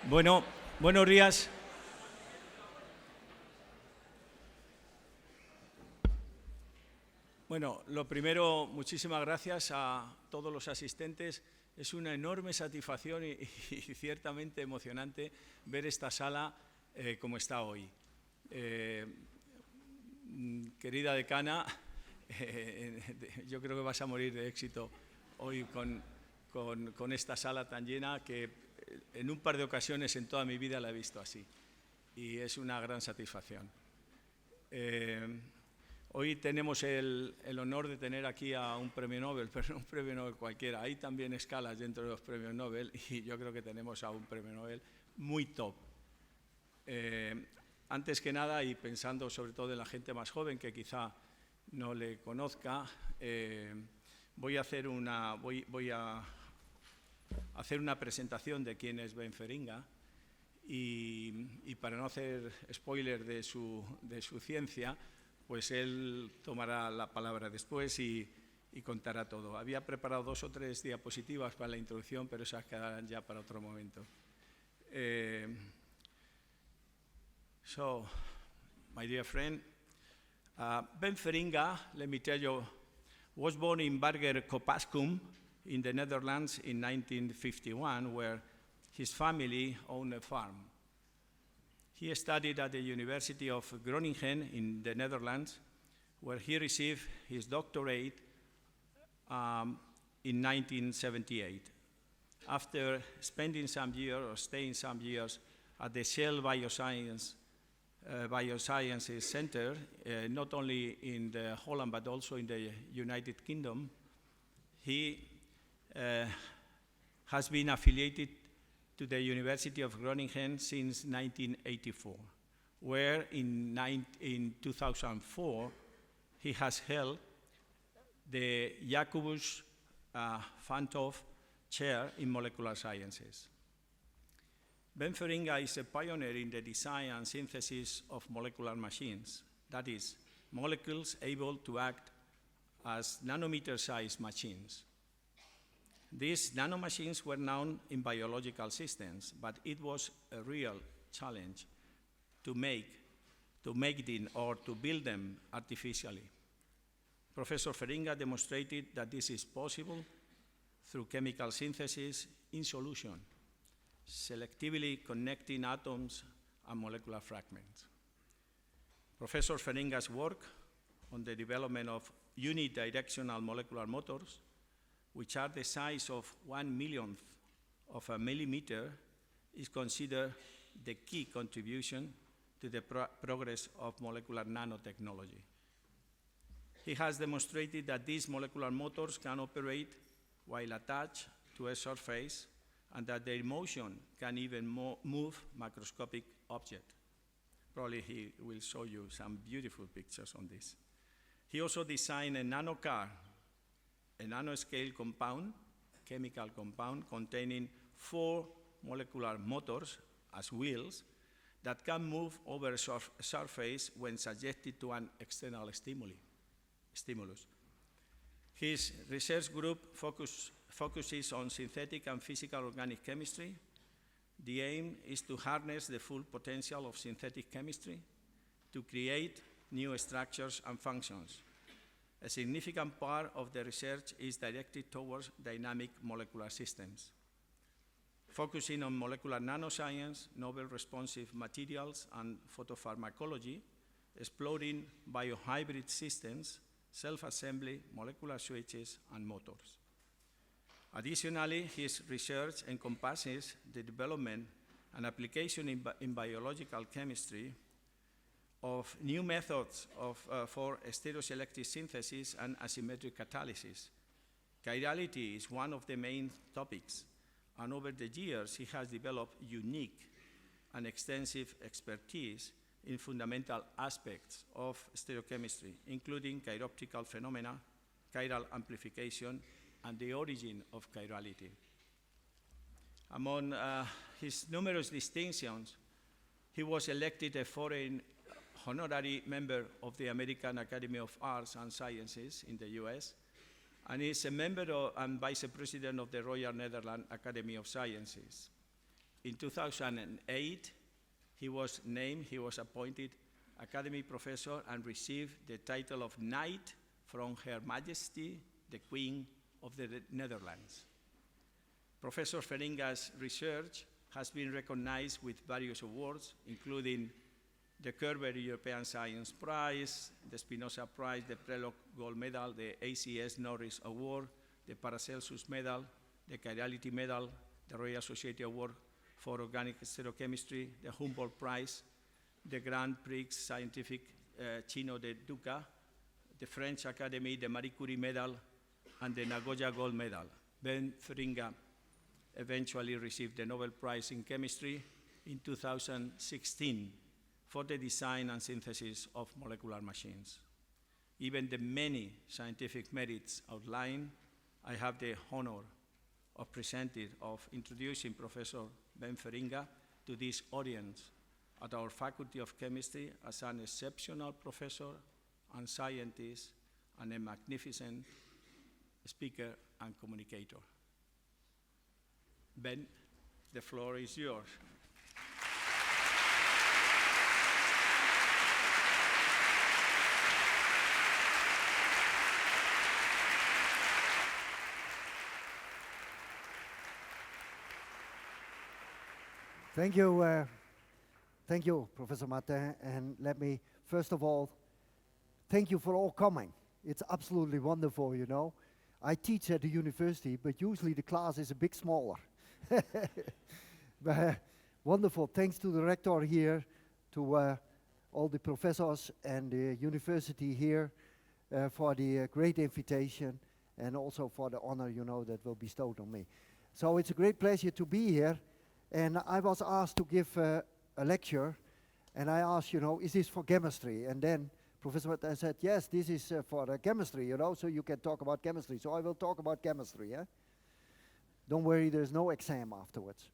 Bueno, buenos días. Bueno, lo primero, muchísimas gracias a todos los asistentes. Es una enorme satisfacción y ciertamente emocionante ver esta sala como está hoy. Querida decana, yo creo que vas a morir de éxito hoy con esta sala tan llena que en un par de ocasiones en toda mi vida la he visto así y es una gran satisfacción. Hoy tenemos el honor de tener aquí a un premio Nobel, pero no un premio Nobel cualquiera. Hay también escalas dentro de los premios Nobel y yo creo que tenemos a un premio Nobel muy top. Antes que nada, y pensando sobre todo en la gente más joven que quizá no le conozca, voy a hacer una presentación de quién es Ben Feringa y para no hacer spoiler de su ciencia, pues él tomará la palabra después y contará todo. Había preparado 2 o 3 diapositivas para la introducción, pero esas quedarán ya para otro momento. So, my dear friend, Ben Feringa, let me tell you, was born in Bergen-op-Zoom in the Netherlands in 1951, where his family owned a farm. He studied at the University of Groningen in the Netherlands, where he received his doctorate in 1978. After spending some years, or staying some years, at the Shell Biosciences Center, not only in the Holland but also in the United Kingdom, he has been affiliated to the University of Groningen since 1984, where in 2004 he has held the Jacobus van 't Hoff Chair in Molecular Sciences. Ben Feringa is a pioneer in the design and synthesis of molecular machines, that is, molecules able to act as nanometer-sized machines. These nanomachines were known in biological systems, but it was a real challenge to make them or to build them artificially. Professor Feringa demonstrated that this is possible through chemical synthesis in solution, selectively connecting atoms and molecular fragments. Professor Feringa's work on the development of unidirectional molecular motors, which are the size of 1/1,000,000th of a millimeter, is considered the key contribution to the progress of molecular nanotechnology. He has demonstrated that these molecular motors can operate while attached to a surface and that their motion can even move macroscopic objects. Probably he will show you some beautiful pictures on this. He also designed a nanocar, a nanoscale compound, chemical compound, containing 4 molecular motors as wheels that can move over a surface when subjected to an external stimulus. His research group focuses on synthetic and physical organic chemistry. The aim is to harness the full potential of synthetic chemistry to create new structures and functions. A significant part of the research is directed towards dynamic molecular systems, focusing on molecular nanoscience, Nobel-responsive materials, and photopharmacology, exploring biohybrid systems, self-assembly, molecular switches, and motors. Additionally, his research encompasses the development and application in biological chemistry of new methods for stereoselective synthesis and asymmetric catalysis. Chirality is one of the main topics, and over the years he has developed unique and extensive expertise in fundamental aspects of stereochemistry, including chiroptical phenomena, chiral amplification, and the origin of chirality. Among his numerous distinctions, he was elected a foreign honorary member of the American Academy of Arts and Sciences in the US, and is a member and vice president of the Royal Netherlands Academy of Sciences. In 2008, he was appointed Academy Professor and received the title of Knight from Her Majesty, the Queen of the Netherlands. Professor Feringa's research has been recognized with various awards, including the Kerber European Science Prize, the Spinoza Prize, the Prelog Gold Medal, the ACS Norris Award, the Paracelsus Medal, the Chirality Medal, the Royal Society Award for Organic Stereochemistry, the Humboldt Prize, the Grand Prix Scientifique Chino de Duca, the French Academy, the Marie Curie Medal, and the Nagoya Gold Medal. Ben Feringa eventually received the Nobel Prize in Chemistry in 2016 for the design and synthesis of molecular machines. Given the many scientific merits outlined, I have the honor of introducing Professor Ben Feringa to this audience at our Faculty of Chemistry as an exceptional professor and scientist and a magnificent speaker and communicator. Ben, the floor is yours. Thank you, Professor Martin, and let me, first of all, thank you for all coming. It's absolutely wonderful, you know. I teach at the university, but usually the class is a bit smaller. But, wonderful, thanks to the rector here, to all the professors and the university here for the great invitation, and also for the honor, you know, that will be bestowed on me. So it's a great pleasure to be here. And I was asked to give a lecture, and I asked, you know, is this for chemistry? And then Professor Martin said, yes, this is for chemistry, you know, so you can talk about chemistry. So I will talk about chemistry, yeah? Don't worry, there's no exam afterwards.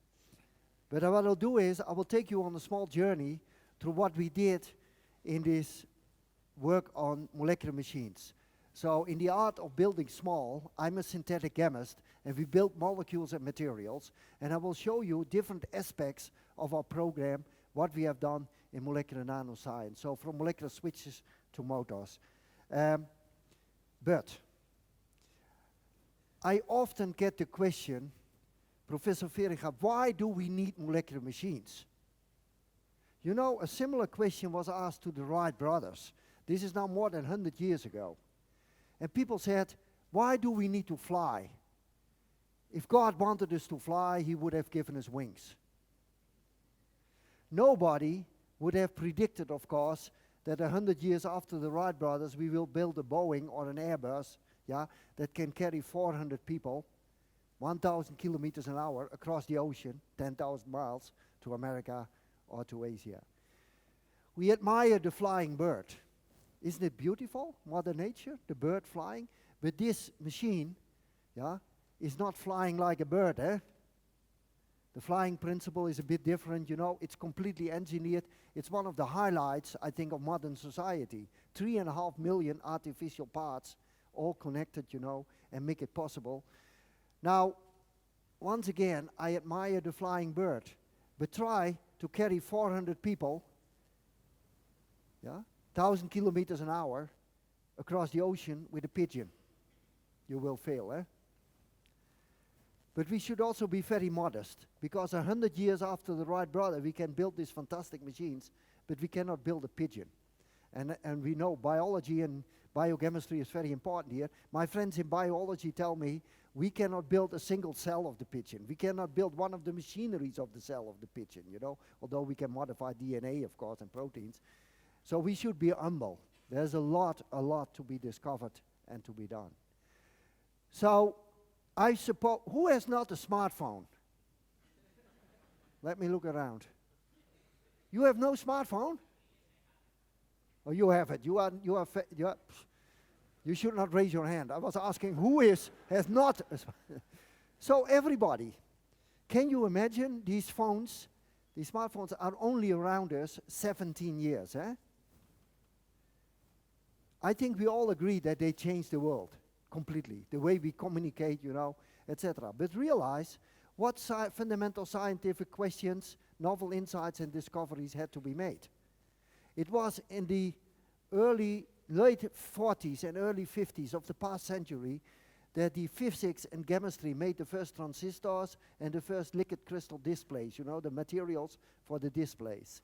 But what I'll do is, I will take you on a small journey through what we did in this work on molecular machines. So in the art of building small, I'm a synthetic chemist, and we build molecules and materials, and I will show you different aspects of our program, what we have done in molecular nanoscience, so from molecular switches to motors. But I often get the question, Professor Feringa, why do we need molecular machines? You know, a similar question was asked to the Wright brothers. This is now more than 100 years ago. And people said, why do we need to fly? If God wanted us to fly, he would have given us wings. Nobody would have predicted, of course, that 100 years after the Wright brothers, we will build a Boeing or an Airbus, yeah, that can carry 400 people, 1,000 kilometers an hour across the ocean, 10,000 miles to America or to Asia. We admire the flying bird. Isn't it beautiful, Mother Nature, the bird flying? But this machine, yeah, is not flying like a bird, eh? The flying principle is a bit different, you know. It's completely engineered. It's one of the highlights, I think, of modern society. 3.5 million artificial parts, all connected, you know, and make it possible. Now, once again, I admire the flying bird, but try to carry 400 people, yeah, 1,000 kilometers an hour across the ocean with a pigeon. You will fail, eh? But we should also be very modest, because 100 years after the Wright brother, we can build these fantastic machines, but we cannot build a pigeon. And we know biology and biochemistry is very important here. My friends in biology tell me we cannot build a single cell of the pigeon. We cannot build one of the machineries of the cell of the pigeon, you know, although we can modify DNA, of course, and proteins. So we should be humble. There's a lot to be discovered and to be done. So I suppose, who has not a smartphone? Let me look around. You have no smartphone? Oh, you have it. You should not raise your hand. I was asking who has not a smartphone. So everybody, can you imagine these phones? These smartphones are only around us 17 years, eh? I think we all agree that they changed the world completely, the way we communicate, you know, etc. But realize what fundamental scientific questions, novel insights and discoveries had to be made. It was in the late 40s and early 50s of the past century that the physics and chemistry made the first transistors and the first liquid crystal displays, you know, the materials for the displays.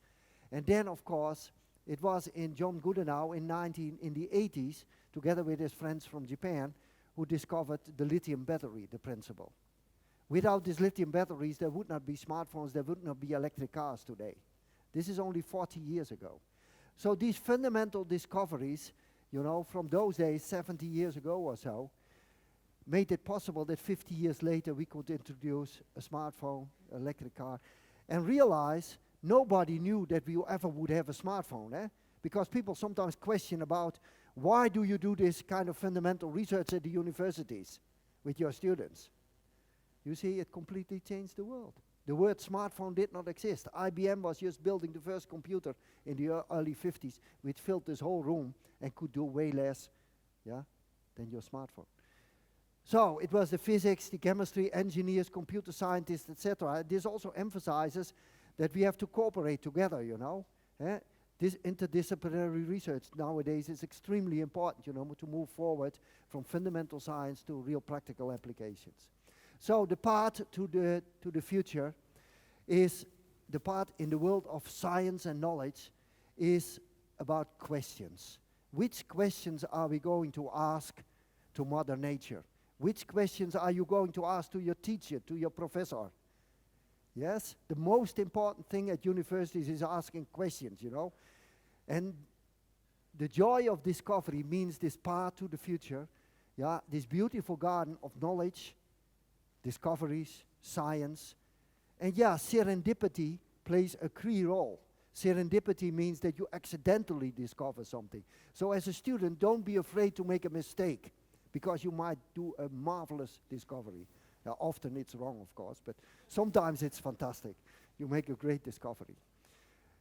And then, of course, it was in John Goodenough in the 80s, together with his friends from Japan, who discovered the lithium battery, the principle. Without these lithium batteries, there would not be smartphones, there would not be electric cars today. This is only 40 years ago. So these fundamental discoveries, you know, from those days, 70 years ago or so, made it possible that 50 years later we could introduce a smartphone, electric car, and realize nobody knew that we ever would have a smartphone, because people sometimes question about why do you do this kind of fundamental research at the universities with your students? You see, it completely changed the world. The word smartphone did not exist. IBM was just building the first computer in the early 50s, which filled this whole room and could do way less than your smartphone. So it was the physics, the chemistry, engineers, computer scientists, etc. This also emphasizes that we have to cooperate together, you know. This interdisciplinary research nowadays is extremely important, you know, to move forward from fundamental science to real practical applications. So the path to the future is the path in the world of science and knowledge is about questions. Which questions are we going to ask to Mother Nature? Which questions are you going to ask to your teacher, to your professor? Yes, the most important thing at universities is asking questions, you know. And the joy of discovery means this path to the future, this beautiful garden of knowledge, discoveries, science. And serendipity plays a key role. Serendipity means that you accidentally discover something. So as a student, don't be afraid to make a mistake, because you might do a marvelous discovery. Now, often it's wrong, of course, but sometimes it's fantastic. You make a great discovery.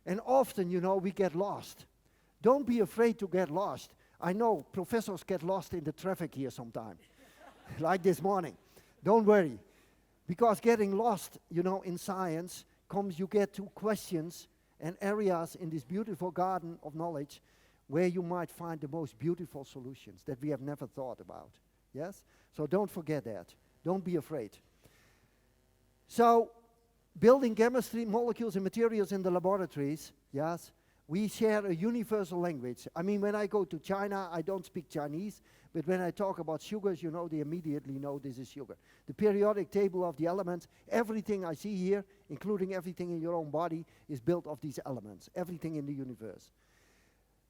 And often, you know, we get lost. Don't be afraid to get lost. I know professors get lost in the traffic here sometime, like this morning. Don't worry, because getting lost, you know, in science you get to questions and areas in this beautiful garden of knowledge where you might find the most beautiful solutions that we have never thought about. Yes? So don't forget that. Don't be afraid. So, building chemistry, molecules and materials in the laboratories, yes, we share a universal language. I mean, when I go to China, I don't speak Chinese, but when I talk about sugars, you know, they immediately know this is sugar. The periodic table of the elements, everything I see here, including everything in your own body, is built of these elements, everything in the universe.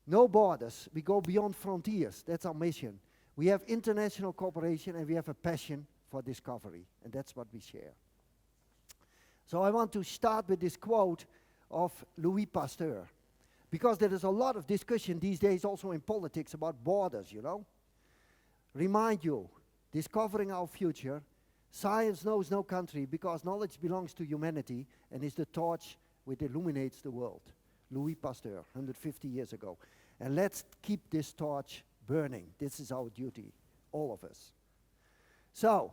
No borders, we go beyond frontiers, that's our mission. We have international cooperation and we have a passion for discovery, and that's what we share. So I want to start with this quote of Louis Pasteur, because there is a lot of discussion these days also in politics about borders, you know. Remind you, discovering our future, science knows no country because knowledge belongs to humanity and is the torch which illuminates the world. Louis Pasteur, 150 years ago. And let's keep this torch burning. This is our duty, all of us. So,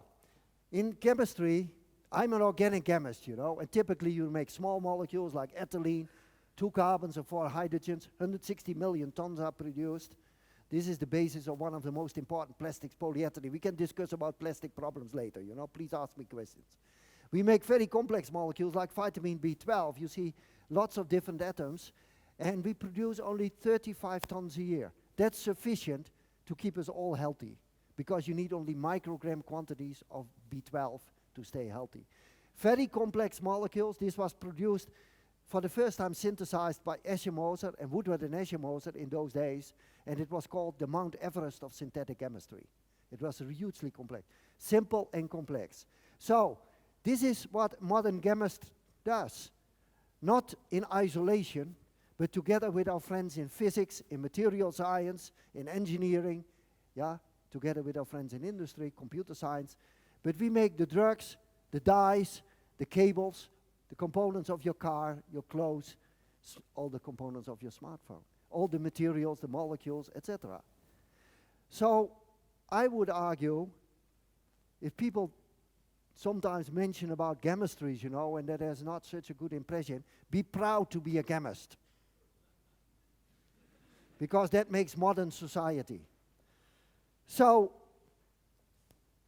in chemistry, I'm an organic chemist, you know, and typically you make small molecules like ethylene, 2 carbons and 4 hydrogens, 160 million tons are produced. This is the basis of one of the most important plastics, polyethylene. We can discuss about plastic problems later, you know, please ask me questions. We make very complex molecules like vitamin B12. You see lots of different atoms, and we produce only 35 tons a year. That's sufficient to keep us all healthy, because you need only microgram quantities of B12 to stay healthy. Very complex molecules. This was produced for the first time, synthesized by Eschenmoser and Woodward and Eschenmoser in those days, and it was called the Mount Everest of synthetic chemistry. It was hugely complex, simple and complex. So this is what modern chemist does, not in isolation, but together with our friends in physics, in material science, in engineering, together with our friends in industry, computer science. But we make the drugs, the dyes, the cables, the components of your car, your clothes, all the components of your smartphone, all the materials, the molecules, etc. So I would argue, if people sometimes mention about chemistries, you know, and that has not such a good impression. Be proud to be a chemist, because that makes modern society. So,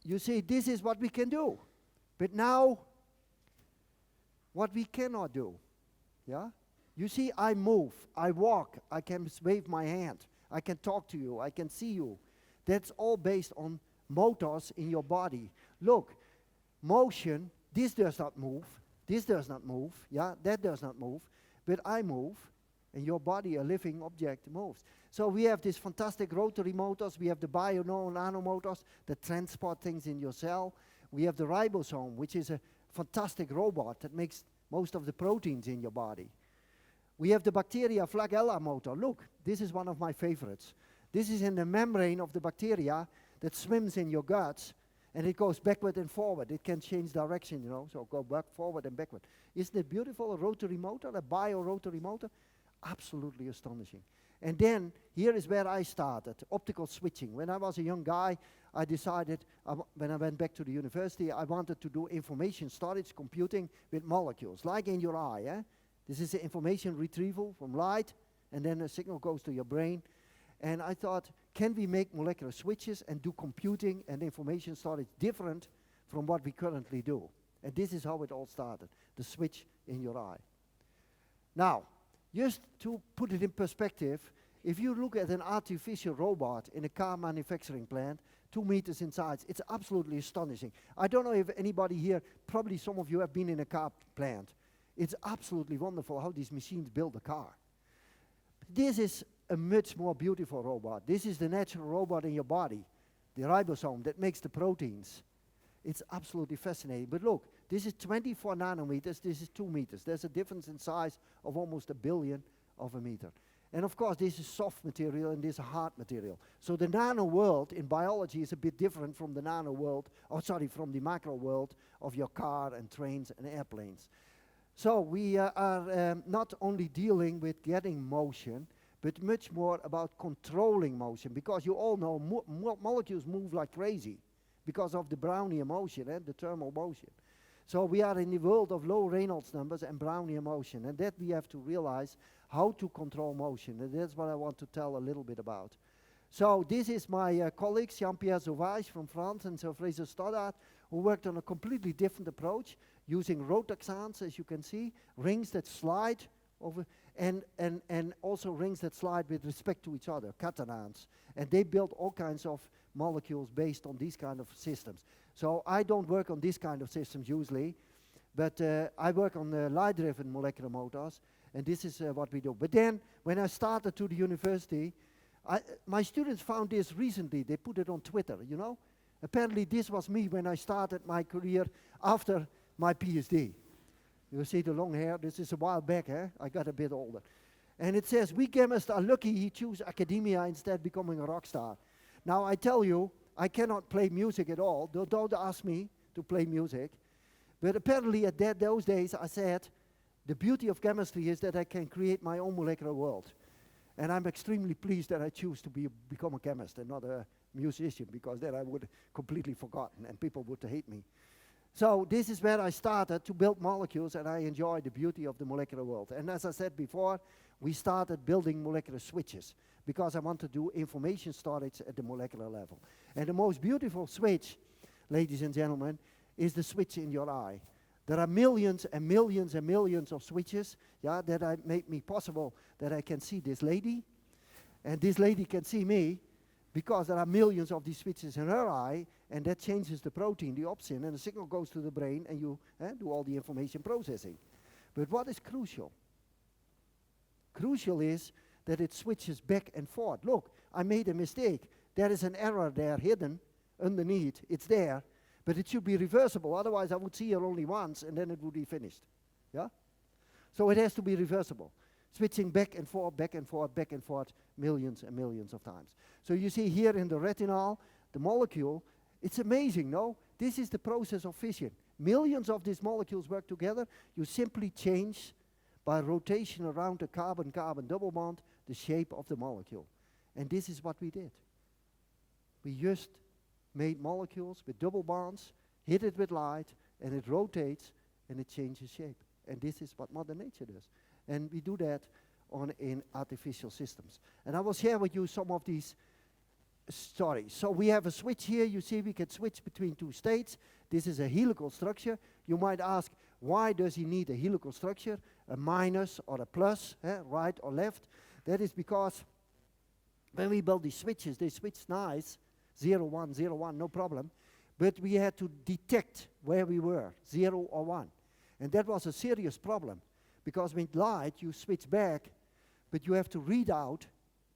you see, this is what we can do. But now, what we cannot do, yeah? You see, I move, I walk, I can wave my hand, I can talk to you, I can see you. That's all based on motors in your body. Look, motion, this does not move, yeah, that does not move, but I move, and your body, a living object, moves. So we have these fantastic rotary motors, we have the bio-nano motors that transport things in your cell. We have the ribosome, which is a fantastic robot that makes most of the proteins in your body. We have the bacteria flagella motor. Look, this is one of my favorites. This is in the membrane of the bacteria that swims in your guts, and it goes backward and forward. It can change direction, you know, so go back, forward, and backward. Isn't it beautiful, a rotary motor, a bio-rotary motor? Absolutely astonishing. And then, here is where I started, optical switching. When I was a young guy, I decided, when I went back to the university, I wanted to do information storage computing with molecules, like in your eye. Eh? This is the information retrieval from light, and then a signal goes to your brain. And I thought, can we make molecular switches and do computing and information storage different from what we currently do? And this is how it all started, the switch in your eye. Now, just to put it in perspective, if you look at an artificial robot in a car manufacturing plant, 2 meters in size, it's absolutely astonishing. I don't know if anybody here, probably some of you have been in a car plant. It's absolutely wonderful how these machines build a car. This is a much more beautiful robot. This is the natural robot in your body, the ribosome that makes the proteins. It's absolutely fascinating. But look, this is 24 nanometers, this is 2 meters. There's a difference in size of almost 1 billion of a meter. And of course, this is soft material and this is hard material. So the nano world in biology is a bit different from the nano world, from the macro world of your car and trains and airplanes. So we are not only dealing with getting motion, but much more about controlling motion, because you all know molecules move like crazy because of the Brownian motion, the thermal motion. So we are in the world of low Reynolds numbers and Brownian motion, and that we have to realize how to control motion, and that's what I want to tell a little bit about. So this is my colleague, Jean-Pierre Sauvage from France and Sir Fraser Stoddart, who worked on a completely different approach, using rotaxanes, as you can see, rings that slide over, and also rings that slide with respect to each other, catenans. And they built all kinds of molecules based on these kind of systems. So I don't work on these kind of systems usually, but I work on light-driven molecular motors, and this is what we do. But then, when I started to the university, my students found this recently. They put it on Twitter, you know. Apparently, this was me when I started my career after my PhD. You see the long hair? This is a while back, eh? I got a bit older. And it says, we chemists are lucky he chose academia instead of becoming a rock star. Now, I tell you, I cannot play music at all. Don't ask me to play music. But apparently, at those days, I said, the beauty of chemistry is that I can create my own molecular world. And I'm extremely pleased that I choose to become a chemist and not a musician, because then I would have completely forgotten and people would hate me. So this is where I started to build molecules, and I enjoy the beauty of the molecular world. And as I said before, we started building molecular switches because I want to do information storage at the molecular level. And the most beautiful switch, ladies and gentlemen, is the switch in your eye. There are millions and millions and millions of switches, yeah, that make me possible that I can see this lady, and this lady can see me, because there are millions of these switches in her eye, and that changes the protein, the opsin, and the signal goes to the brain, and you do all the information processing. But what is crucial? Crucial is that it switches back and forth. Look, I made a mistake. There is an error there hidden underneath. It's there. But it should be reversible, otherwise I would see her only once and then it would be finished. Yeah? So it has to be reversible. Switching back and forth, back and forth, back and forth, millions and millions of times. So you see here in the retinol, the molecule, it's amazing, no? This is the process of fission. Millions of these molecules work together. You simply change, by rotation around the carbon-carbon double bond, the shape of the molecule. And this is what we did. We just made molecules with double bonds, hit it with light, and it rotates, and it changes shape. And this is what Mother Nature does. And we do that in artificial systems. And I will share with you some of these stories. So we have a switch here. You see we can switch between two states. This is a helical structure. You might ask, why does he need a helical structure? A minus or a plus, right or left? That is because when we build these switches, they switch nice, 0, 1, 0, 1, no problem. But we had to detect where we were, 0 or 1. And that was a serious problem, because with light you switch back, but you have to read out,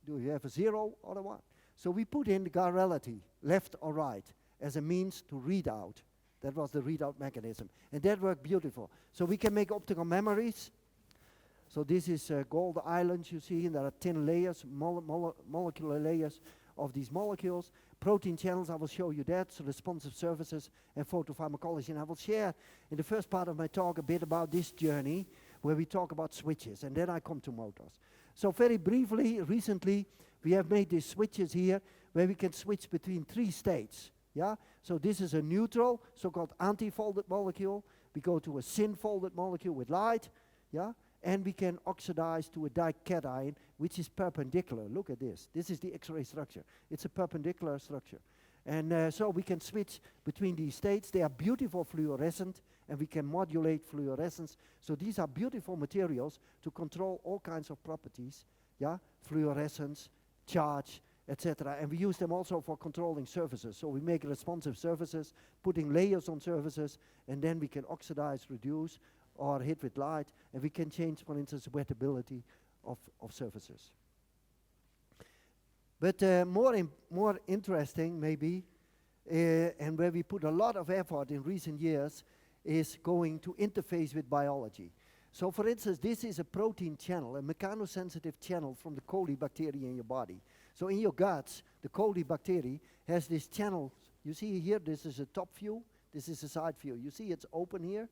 do you have a 0 or a 1? So we put in the chirality, left or right, as a means to read out. That was the readout mechanism. And that worked beautiful. So we can make optical memories. So this is gold islands you see, and there are thin layers, molecular layers of these molecules. Protein channels, I will show you that, so responsive surfaces and photopharmacology. And I will share in the first part of my talk a bit about this journey where we talk about switches, and then I come to motors. So very briefly, recently, we have made these switches here where we can switch between 3 states. Yeah? So this is a neutral, so-called anti-folded molecule. We go to a syn-folded molecule with light. Yeah? And we can oxidize to a dication, which is perpendicular. Look at this. This is the X-ray structure. It's a perpendicular structure. And so we can switch between these states. They are beautiful fluorescent, and we can modulate fluorescence. So these are beautiful materials to control all kinds of properties. Yeah, fluorescence, charge, etc. And we use them also for controlling surfaces. So we make responsive surfaces, putting layers on surfaces, and then we can oxidize, reduce, or hit with light, and we can change, for instance, wettability of surfaces. But more interesting, maybe, and where we put a lot of effort in recent years, is going to interface with biology. So, for instance, this is a protein channel, a mechanosensitive channel from the coli bacteria in your body. So in your guts, the coli bacteria has this channel. You see here, this is a top view, this is a side view. You see it's open here,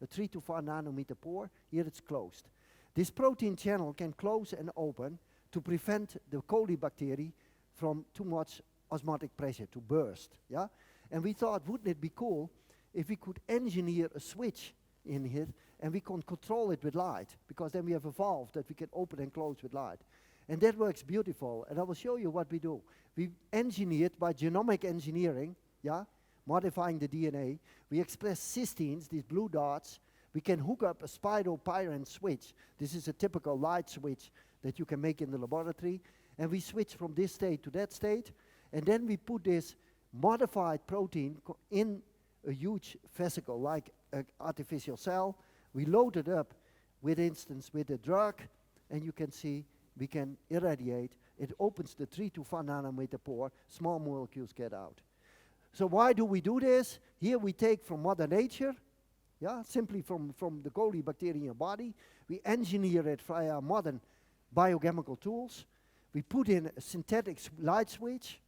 a 3 to 4 nanometer pore. Here it's closed. This protein channel can close and open to prevent the coli bacteria from too much osmotic pressure to burst. Yeah? And we thought, wouldn't it be cool if we could engineer a switch in here and we can control it with light, because then we have a valve that we can open and close with light. And that works beautiful. And I will show you what we do. We engineered by genomic engineering, yeah, modifying the DNA. We express cysteines, these blue dots. We can hook up a spiropyrin switch. This is a typical light switch that you can make in the laboratory. And we switch from this state to that state. And then we put this modified protein in a huge vesicle, like an artificial cell. We load it up, with instance, with a drug. And you can see we can irradiate. It opens the 3 to 4 nanometer pore. Small molecules get out. So why do we do this? Here we take from Mother Nature, yeah, simply from the coli bacteria in your body. We engineer it via modern biochemical tools. We put in a synthetic light switch.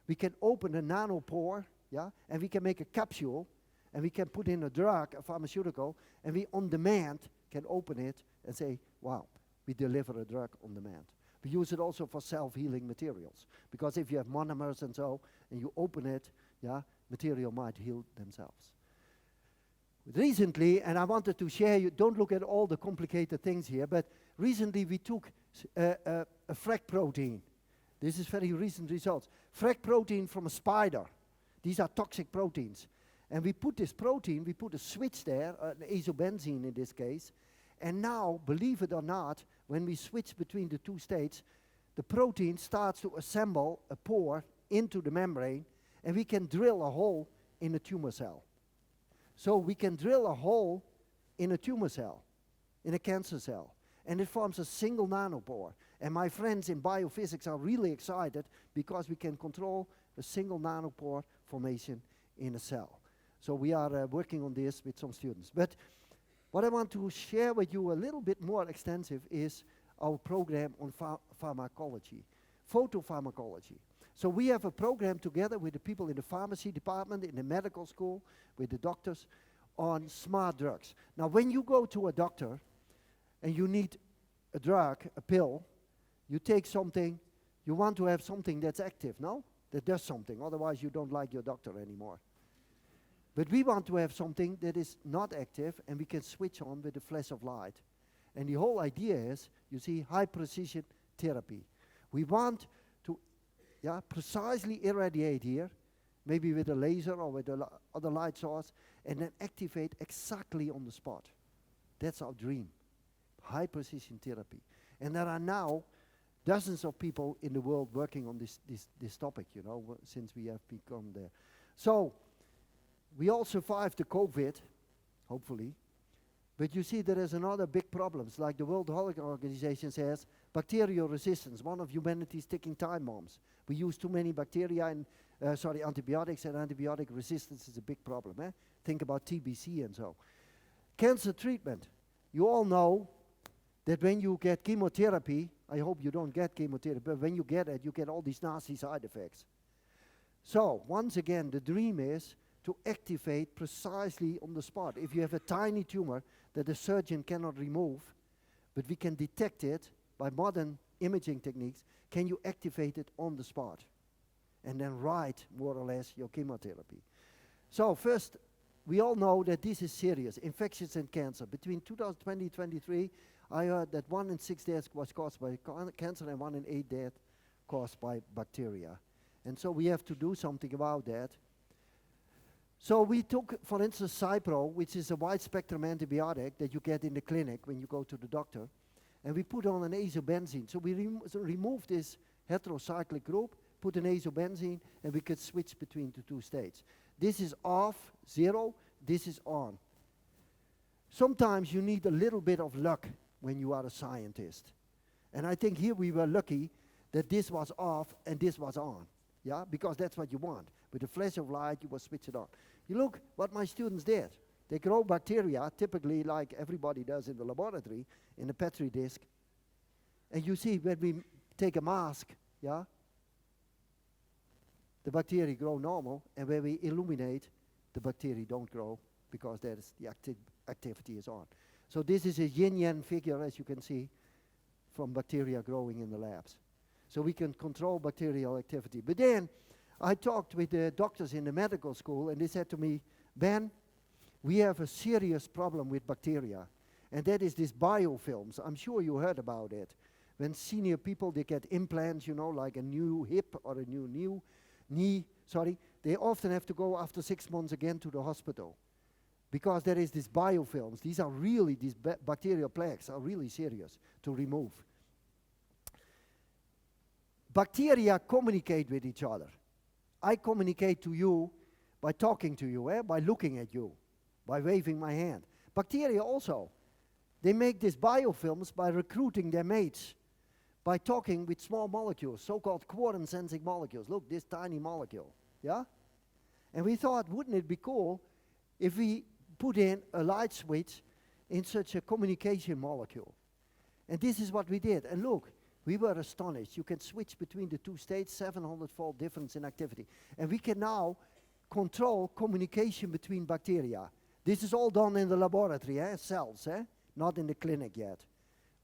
We can open a nanopore, yeah, and we can make a capsule, and we can put in a drug, a pharmaceutical, and we on demand can open it and say, wow, we deliver a drug on demand. We use it also for self-healing materials, because if you have monomers and so, and you open it, yeah, material might heal themselves. Recently, and I wanted to share you, don't look at all the complicated things here, but recently we took a frag protein. This is very recent results. Frag protein from a spider. These are toxic proteins. And we put this protein, we put a switch there, an azobenzene in this case, and now, believe it or not, when we switch between the 2 states, the protein starts to assemble a pore into the membrane, and we can drill a hole in a tumor cell. So we can drill a hole in a tumor cell, in a cancer cell, and it forms a single nanopore. And my friends in biophysics are really excited because we can control a single nanopore formation in a cell. So we are working on this with some students. But what I want to share with you a little bit more extensive is our program on pharmacology, photopharmacology. So we have a program together with the people in the pharmacy department, in the medical school, with the doctors, on smart drugs. Now, when you go to a doctor and you need a drug, a pill, you take something, you want to have something that's active, no? That does something, otherwise you don't like your doctor anymore. But we want to have something that is not active and we can switch on with a flash of light. And the whole idea is, you see, high precision therapy. We want to precisely irradiate here, maybe with a laser or with other light source, and then activate exactly on the spot. That's our dream, high precision therapy. And there are now dozens of people in the world working on this topic, you know, since we have become there. So, we all survived the COVID, hopefully. But you see there is another big problem. Like the World Health Organization says, bacterial resistance, one of humanity's ticking time bombs. We use too many bacteria and, antibiotics, and antibiotic resistance is a big problem. Think about TBC and so. Cancer treatment. You all know that when you get chemotherapy, I hope you don't get chemotherapy, but when you get it, you get all these nasty side effects. So, once again, the dream is to activate precisely on the spot. If you have a tiny tumor that the surgeon cannot remove, but we can detect it by modern imaging techniques, can you activate it on the spot? And then write, more or less, your chemotherapy. So first, we all know that this is serious, infections and cancer. Between 2020 and 2023, I heard that 1 in 6 deaths was caused by cancer and 1 in 8 deaths caused by bacteria. And so we have to do something about that. So we took, for instance, Cipro, which is a wide spectrum antibiotic that you get in the clinic when you go to the doctor, and we put on an azobenzene. So we removed this heterocyclic group, put an azobenzene, and we could switch between the two states. This is off, 0, this is on. Sometimes you need a little bit of luck when you are a scientist. And I think here we were lucky that this was off and this was on. Yeah, because that's what you want. With a flash of light, you will switch it on. You look what my students did. They grow bacteria, typically like everybody does in the laboratory, in a Petri disk. And you see when we take a mask, yeah, the bacteria grow normal, and when we illuminate, the bacteria don't grow because that is the activity is on. So this is a yin-yang figure, as you can see, from bacteria growing in the labs. So we can control bacterial activity. But then I talked with the doctors in the medical school, and they said to me, Ben, we have a serious problem with bacteria, and that is these biofilms. I'm sure you heard about it. When senior people, they get implants, you know, like a new hip or a new knee, they often have to go after 6 months again to the hospital because there is these biofilms. These are really, these bacterial plaques are really serious to remove. Bacteria communicate with each other. I communicate to you by talking to you, by looking at you, by waving my hand. Bacteria also, they make these biofilms by recruiting their mates, by talking with small molecules, so-called quorum-sensing molecules. Look, this tiny molecule, yeah? And we thought, wouldn't it be cool if we put in a light switch in such a communication molecule? And this is what we did. And look, we were astonished. You can switch between the two states, 700-fold difference in activity. And we can now control communication between bacteria. This is all done in the laboratory, cells, not in the clinic yet.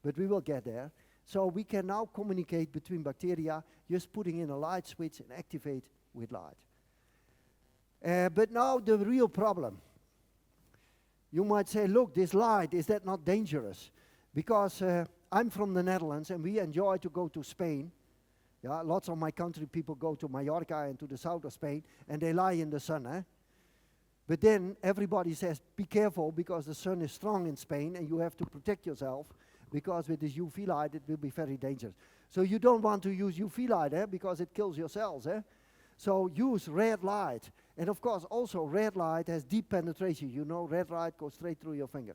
But we will get there. So we can now communicate between bacteria, just putting in a light switch and activate with light. But now the real problem. You might say, look, this light, is that not dangerous? Because I'm from the Netherlands, and we enjoy to go to Spain. Yeah, lots of my country people go to Mallorca and to the south of Spain, and they lie in the sun. But then everybody says, be careful, because the sun is strong in Spain, and you have to protect yourself, because with this UV light, it will be very dangerous. So you don't want to use UV light, because it kills your cells. So use red light. And of course, also red light has deep penetration. You know, red light goes straight through your finger.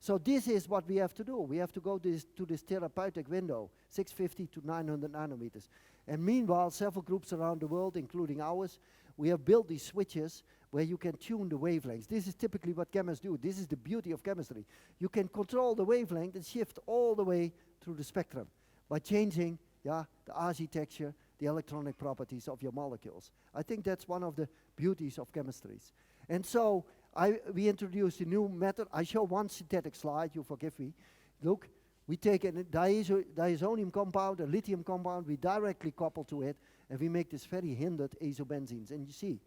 So this is what we have to do. We have to go to this therapeutic window, 650 to 900 nanometers. And meanwhile, several groups around the world, including ours, we have built these switches where you can tune the wavelengths. This is typically what chemists do. This is the beauty of chemistry. You can control the wavelength and shift all the way through the spectrum by changing the architecture, the electronic properties of your molecules. I think that's one of the beauties of chemistries. And so we introduced a new method. I show one synthetic slide, you forgive me. Look, we take a diazonium compound, a lithium compound, we directly couple to it, and we make this very hindered azobenzenes. And you see,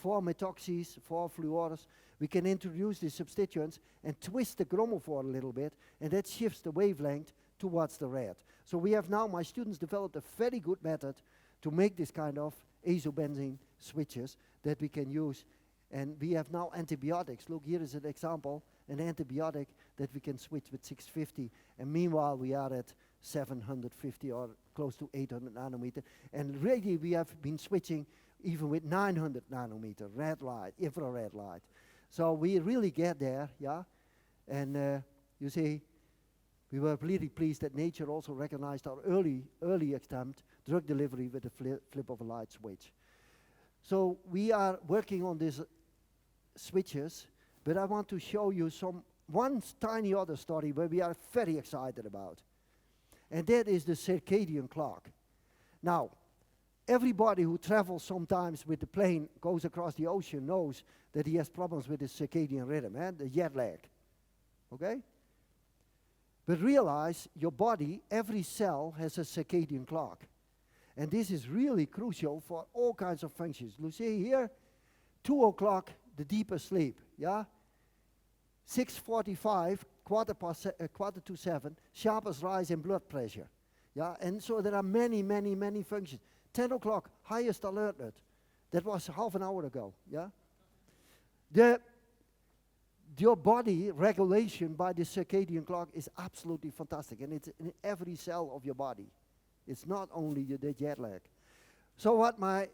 4 methoxys, 4 fluorous. We can introduce these substituents and twist the chromophore a little bit, and that shifts the wavelength towards the red. So we have now, my students developed a very good method to make this kind of azobenzene switches that we can use. And we have now antibiotics. Look, here is an example, an antibiotic that we can switch with 650. And meanwhile, we are at 750 or close to 800 nanometer. And really, we have been switching even with 900 nanometer red light, infrared light. So we really get there, yeah. And you see, we were really pleased that nature also recognized our early attempt, drug delivery with the flip of a light switch. So we are working on these switches, but I want to show you one tiny other story where we are very excited about. And that is the circadian clock. Now, everybody who travels sometimes with the plane, goes across the ocean, knows that he has problems with his circadian rhythm, the jet lag. Okay? But realize your body, every cell has a circadian clock. And this is really crucial for all kinds of functions. You see here, 2 o'clock, the deeper sleep, yeah? 6:45, quarter to 7, sharpest rise in blood pressure. Yeah, and so there are many, many, many functions. 10 o'clock, highest alertness. That was half an hour ago, yeah? Your body regulation by the circadian clock is absolutely fantastic, and it's in every cell of your body. It's not only the jet lag. So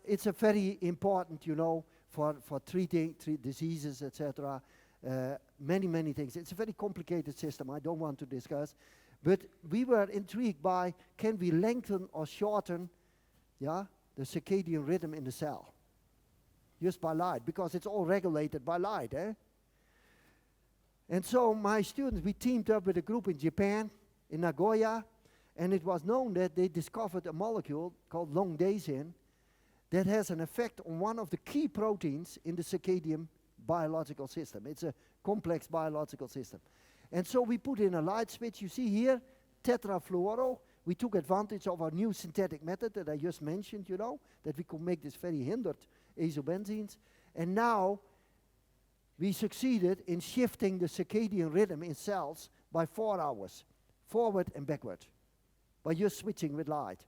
it's a very important, for treating diseases, etc. Many, many things. It's a very complicated system I don't want to discuss. But we were intrigued by, can we lengthen or shorten, the circadian rhythm in the cell? Just by light, because it's all regulated by light, eh? And so my students, we teamed up with a group in Japan, in Nagoya, and it was known that they discovered a molecule called longdasin that has an effect on one of the key proteins in the circadian biological system. It's a complex biological system. And so we put in a light switch. You see here, tetrafluoro. We took advantage of our new synthetic method that I just mentioned, that we could make this very hindered azobenzenes. And now we succeeded in shifting the circadian rhythm in cells by 4 hours, forward and backward, by just switching with light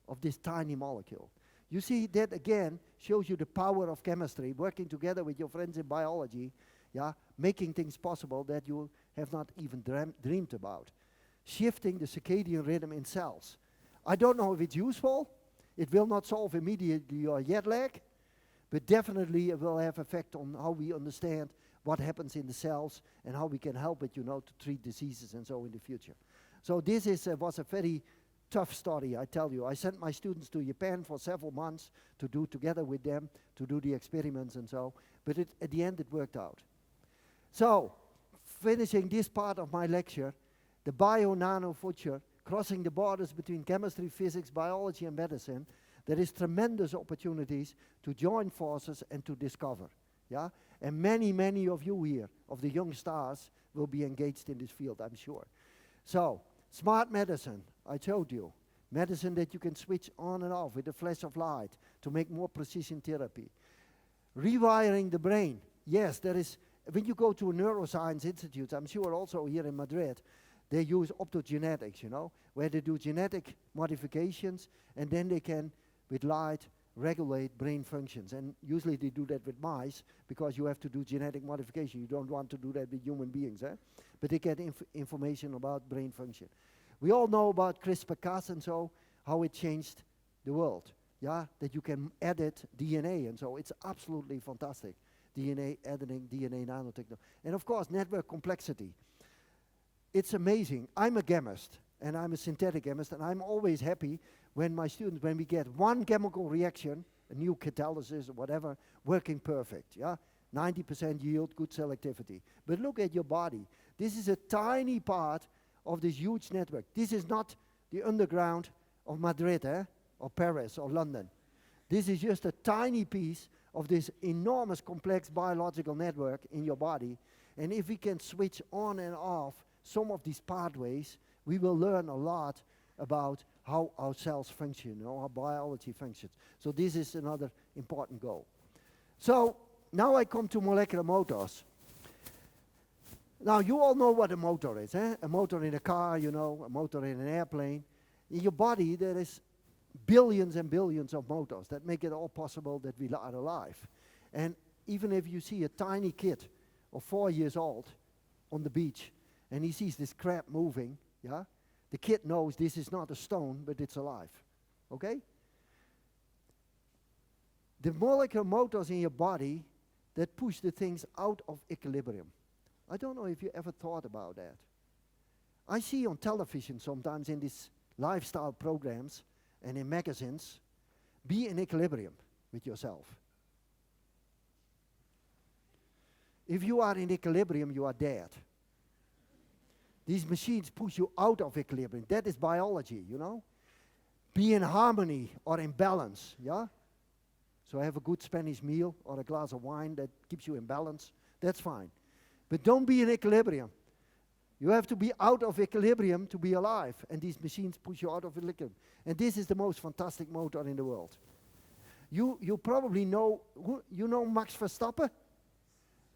of this tiny molecule. You see, that again shows you the power of chemistry, working together with your friends in biology, making things possible that you have not even dreamed about. Shifting the circadian rhythm in cells. I don't know if it's useful. It will not solve immediately your jet lag, but definitely it will have effect on how we understand what happens in the cells and how we can help it, to treat diseases and so in the future. So this was a very tough story, I tell you. I sent my students to Japan for several months to do together with them, to do the experiments and so, but at the end it worked out. So, finishing this part of my lecture, the bio-nano future, crossing the borders between chemistry, physics, biology and medicine, there is tremendous opportunities to join forces and to discover. Yeah? And many, many of you here, of the young stars, will be engaged in this field, I'm sure. So, smart medicine, I told you. Medicine that you can switch on and off with a flash of light to make more precision therapy. Rewiring the brain. Yes, there is, when you go to a neuroscience institute, I'm sure also here in Madrid, they use optogenetics, where they do genetic modifications and then they can, with light, regulate brain functions. And usually they do that with mice because you have to do genetic modification. You don't want to do that with human beings, eh? But they get information about brain function. We all know about CRISPR-Cas and so, how it changed the world, that you can edit DNA and so. It's absolutely fantastic. DNA editing, DNA nanotechnology. And of course, network complexity. It's amazing. I'm a chemist, and I'm a synthetic chemist, and I'm always happy when my students, when we get one chemical reaction, a new catalysis or whatever, working perfect, 90% yield, good selectivity. But look at your body. This is a tiny part of this huge network. This is not the underground of Madrid, or Paris, or London. This is just a tiny piece of this enormous complex biological network in your body. And if we can switch on and off some of these pathways, we will learn a lot about how our cells function, how biology functions. So this is another important goal. So now I come to molecular motors. Now you all know what a motor is, eh? A motor in a car, you know, a motor in an airplane. In your body there is billions and billions of motors that make it all possible that we are alive. And even if you see a tiny kid of 4 years old on the beach and he sees this crab moving, yeah, the kid knows this is not a stone, but it's alive, okay? The molecular motors in your body that push the things out of equilibrium. I don't know if you ever thought about that. I see on television sometimes in these lifestyle programs and in magazines, be in equilibrium with yourself. If you are in equilibrium, you are dead. These machines push you out of equilibrium. That is biology, you know. Be in harmony or in balance, yeah? So have a good Spanish meal or a glass of wine that keeps you in balance. That's fine. But don't be in equilibrium. You have to be out of equilibrium to be alive. And these machines push you out of equilibrium. And this is the most fantastic motor in the world. You probably know, you know Max Verstappen?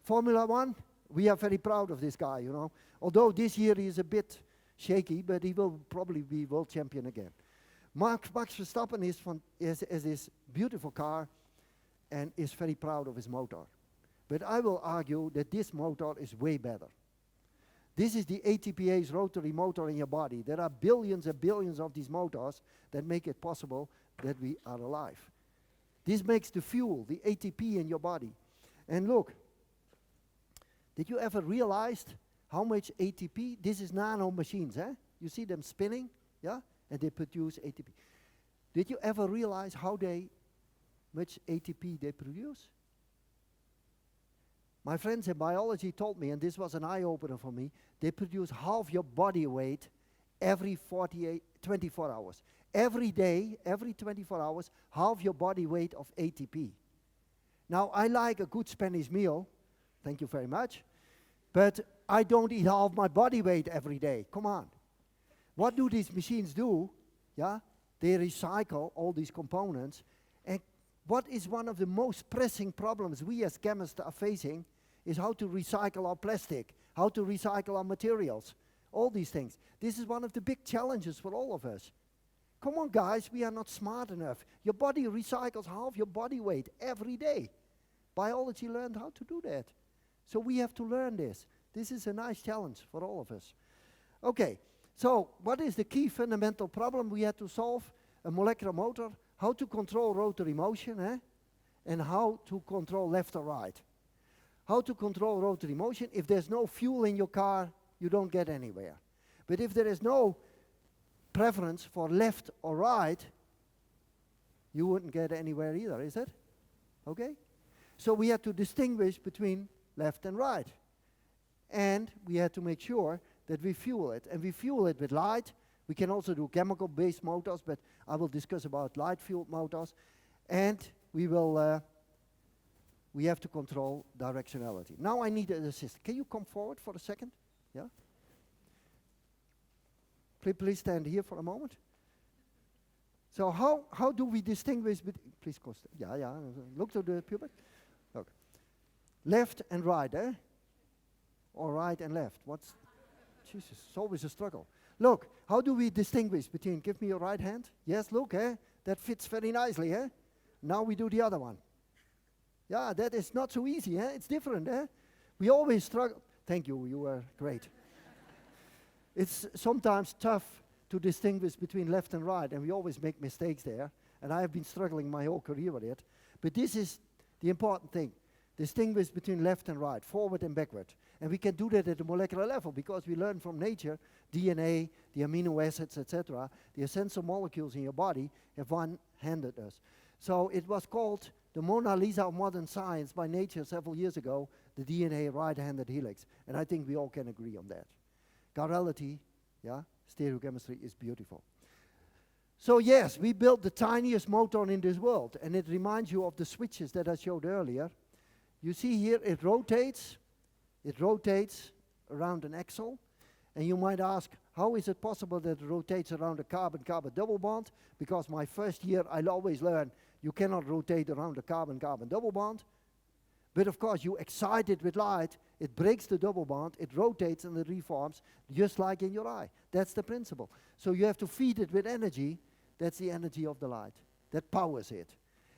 Formula 1? We are very proud of this guy, you know. Although this year he is a bit shaky, but he will probably be world champion again. Max Verstappen is this beautiful car and is very proud of his motor. But I will argue that this motor is way better. This is the ATPase rotary motor in your body. There are billions and billions of these motors that make it possible that we are alive. This makes the fuel, the ATP in your body. And look, did you ever realize how much ATP? This is nano machines, eh? You see them spinning, yeah? And they produce ATP. Did you ever realize how much ATP they produce? My friends in biology told me, and this was an eye-opener for me, they produce half your body weight every 24 hours. Every day, every 24 hours, half your body weight of ATP. Now, I like a good Spanish meal, thank you very much, but I don't eat half my body weight every day. Come on. What do these machines do? Yeah, they recycle all these components. And what is one of the most pressing problems we as chemists are facing is how to recycle our plastic, how to recycle our materials, all these things. This is one of the big challenges for all of us. Come on, guys, we are not smart enough. Your body recycles half your body weight every day. Biology learned how to do that. So we have to learn this. This is a nice challenge for all of us. Okay, so what is the key fundamental problem we had to solve? A molecular motor, how to control rotary motion, and how to control left or right. How to control rotary motion. If there's no fuel in your car, you don't get anywhere. But if there is no preference for left or right, you wouldn't get anywhere either, is it? Okay? So we had to distinguish between left and right. And we had to make sure that we fuel it. And we fuel it with light. We can also do chemical-based motors, but I will discuss about light-fueled motors. And we have to control directionality. Now I need an assistant. Can you come forward for a second? Yeah? Please stand here for a moment. So how do we distinguish between, please go, look to the pupil. Okay. Left and right, eh? Or right and left. What's, Jesus, it's always a struggle. Look, how do we distinguish between, give me your right hand. Yes, look, that fits very nicely, eh? Now we do the other one. Yeah, that is not so easy, eh? It's different, eh? We always struggle. Thank you, you were great. It's sometimes tough to distinguish between left and right, and we always make mistakes there. And I have been struggling my whole career with it. But this is the important thing. Distinguish between left and right, forward and backward. And we can do that at the molecular level because we learn from nature, DNA, the amino acids, etc. The essential molecules in your body have one-handed us. So it was called the Mona Lisa of modern science by nature several years ago, the DNA right-handed helix. And I think we all can agree on that. Chirality, yeah, stereochemistry is beautiful. So yes, we built the tiniest motor in this world, and it reminds you of the switches that I showed earlier. You see here, it rotates around an axle, and you might ask, how is it possible that it rotates around a carbon-carbon double bond? Because my first year, I'll always learn, you cannot rotate around a carbon-carbon double bond. But of course, you excite it with light, it breaks the double bond, it rotates and it reforms, just like in your eye. That's the principle. So you have to feed it with energy. That's the energy of the light. That powers it.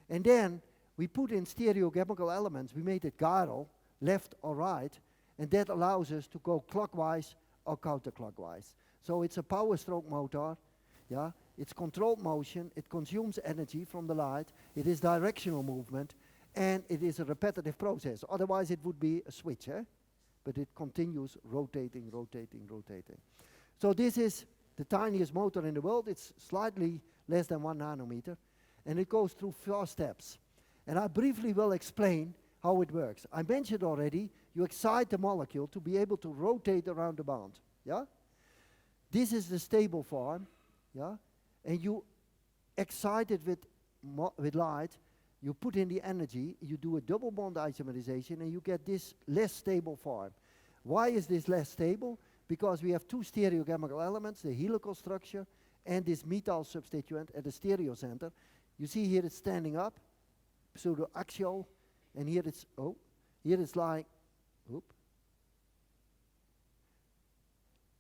And then we put in stereochemical elements. We made it gyral, left or right, and that allows us to go clockwise or counterclockwise. So it's a power stroke motor. Yeah, it's controlled motion. It consumes energy from the light. It is directional movement. And it is a repetitive process. Otherwise, it would be a switch, eh? But it continues rotating, rotating, rotating. So this is the tiniest motor in the world. It's slightly less than 1 nanometer. And it goes through 4 steps. And I briefly will explain how it works. I mentioned already, you excite the molecule to be able to rotate around the bond. Yeah? This is the stable form. Yeah? And you excite it with light. You put in the energy, you do a double bond isomerization, and you get this less stable form. Why is this less stable? Because we have 2 stereochemical elements, the helical structure and this methyl substituent at the stereo center. You see here it's standing up, pseudoaxial, and here it's like,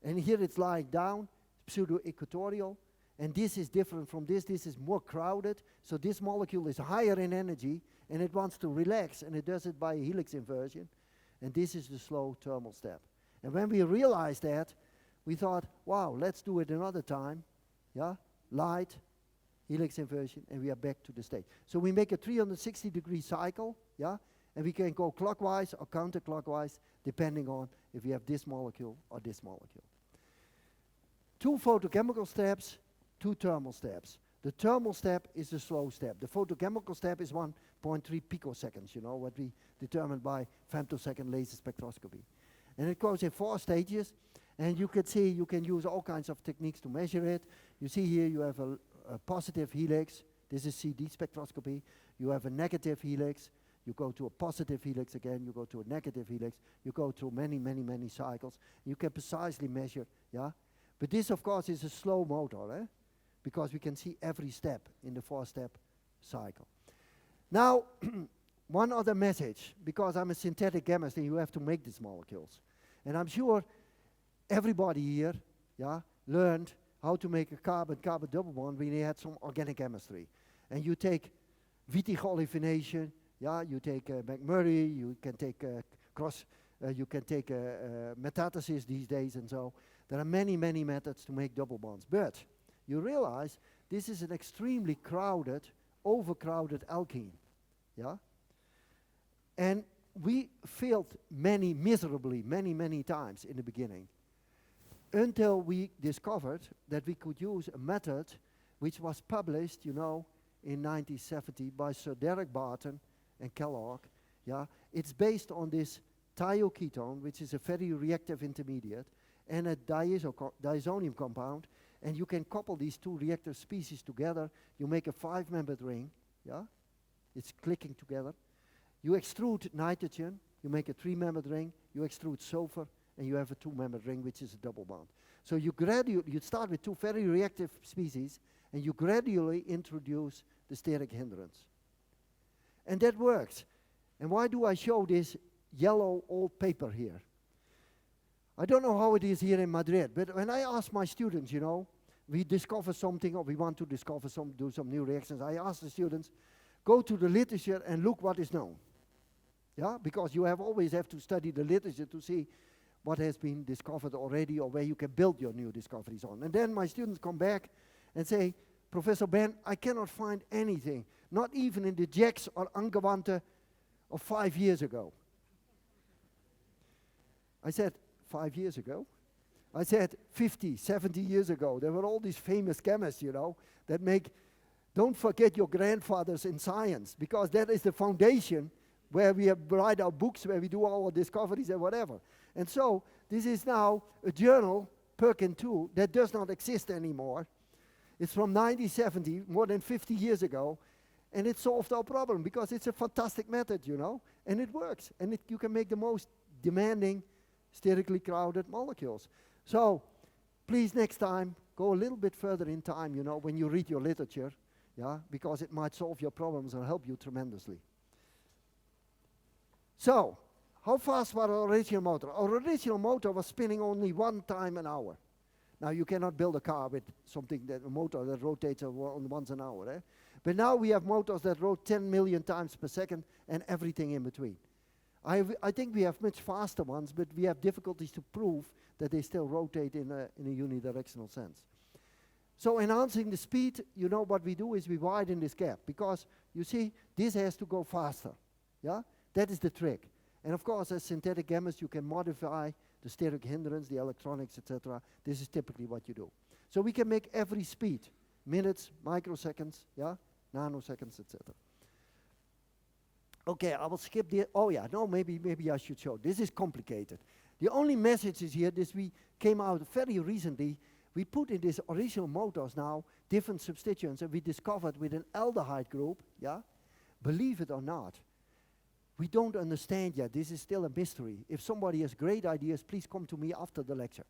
and here it's lying down, pseudo-equatorial. And this is different from this. This is more crowded. So this molecule is higher in energy, and it wants to relax, and it does it by a helix inversion. And this is the slow thermal step. And when we realized that, we thought, wow, let's do it another time. Yeah, light, helix inversion, and we are back to the state. So we make a 360-degree cycle, yeah, and we can go clockwise or counterclockwise, depending on if we have this molecule or this molecule. 2 photochemical steps, 2 thermal steps. The thermal step is the slow step. The photochemical step is 1.3 picoseconds, you know, what we determined by femtosecond laser spectroscopy. And it goes in 4 stages, and you can see you can use all kinds of techniques to measure it. You see here you have a positive helix. This is CD spectroscopy. You have a negative helix. You go to a positive helix again. You go to a negative helix. You go through many, many, many cycles. You can precisely measure, yeah. But this, of course, is a slow motor, eh? Because we can see every step in the 4-step cycle. Now, one other message, because I'm a synthetic chemist and you have to make these molecules. And I'm sure everybody here, yeah, learned how to make a carbon-carbon double bond when they had some organic chemistry. And you take Wittig olefination, yeah, you take McMurray, you can take metathesis these days, and so there are many, many methods to make double bonds. But you realize this is an extremely crowded, overcrowded alkene. Yeah? And we failed miserably, many times in the beginning, until we discovered that we could use a method which was published, you know, in 1970 by Sir Derek Barton and Kellogg. Yeah? It's based on this thioketone, which is a very reactive intermediate, and a diazonium compound, and you can couple these 2 reactive species together. You make a 5-membered ring, yeah? It's clicking together. You extrude nitrogen, you make a 3-membered ring, you extrude sulfur, and you have a 2-membered ring, which is a double bond. So you start with 2 very reactive species, and you gradually introduce the steric hindrance. And that works. And why do I show this yellow old paper here? I don't know how it is here in Madrid, but when I ask my students, you know, we discover something or we want to discover do some new reactions, I ask the students, go to the literature and look what is known. Yeah, because you always have to study the literature to see what has been discovered already or where you can build your new discoveries on. And then my students come back and say, Professor Ben, I cannot find anything, not even in the JAX or Angewandte of 5 years ago. I said, 5 years ago? I said 50, 70 years ago. There were all these famous chemists, you know, that don't forget your grandfathers in science, because that is the foundation where we write our books, where we do all our discoveries and whatever. And so this is now a journal, Perkin 2, that does not exist anymore. It's from 1970, more than 50 years ago, and it solved our problem because it's a fantastic method, you know, and it works. And you can make the most demanding, sterically crowded molecules. So please next time, go a little bit further in time, you know, when you read your literature, yeah, because it might solve your problems and help you tremendously. So, how fast was our original motor? Our original motor was spinning only 1 time an hour. Now you cannot build a car with a motor that rotates once an hour. Eh? But now we have motors that rotate 10 million times per second and everything in between. I think we have much faster ones, but we have difficulties to prove that they still rotate in a unidirectional sense. So enhancing the speed, you know what we do is we widen this gap, because you see this has to go faster. Yeah, that is the trick. And of course, as synthetic chemists, you can modify the steric hindrance, the electronics, etc. This is typically what you do. So we can make every speed, minutes, microseconds, yeah, nanoseconds, etc. Okay, I will skip the, oh yeah, no, maybe I should show. This is complicated. The only message is here, this we came out very recently. We put in these original motors now different substituents, and we discovered with an aldehyde group, yeah, believe it or not, we don't understand yet. This is still a mystery. If somebody has great ideas, please come to me after the lecture.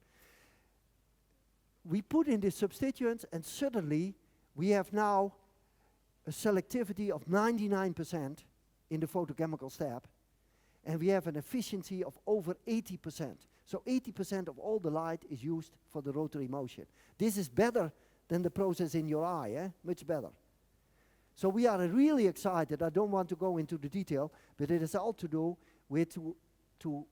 We put in these substituents, and suddenly we have now a selectivity of 99% in the photochemical step, and we have an efficiency of over 80%. So 80% of all the light is used for the rotary motion. This is better than the process in your eye, eh? Much better. So we are really excited. I don't want to go into the detail, but it is all to do with to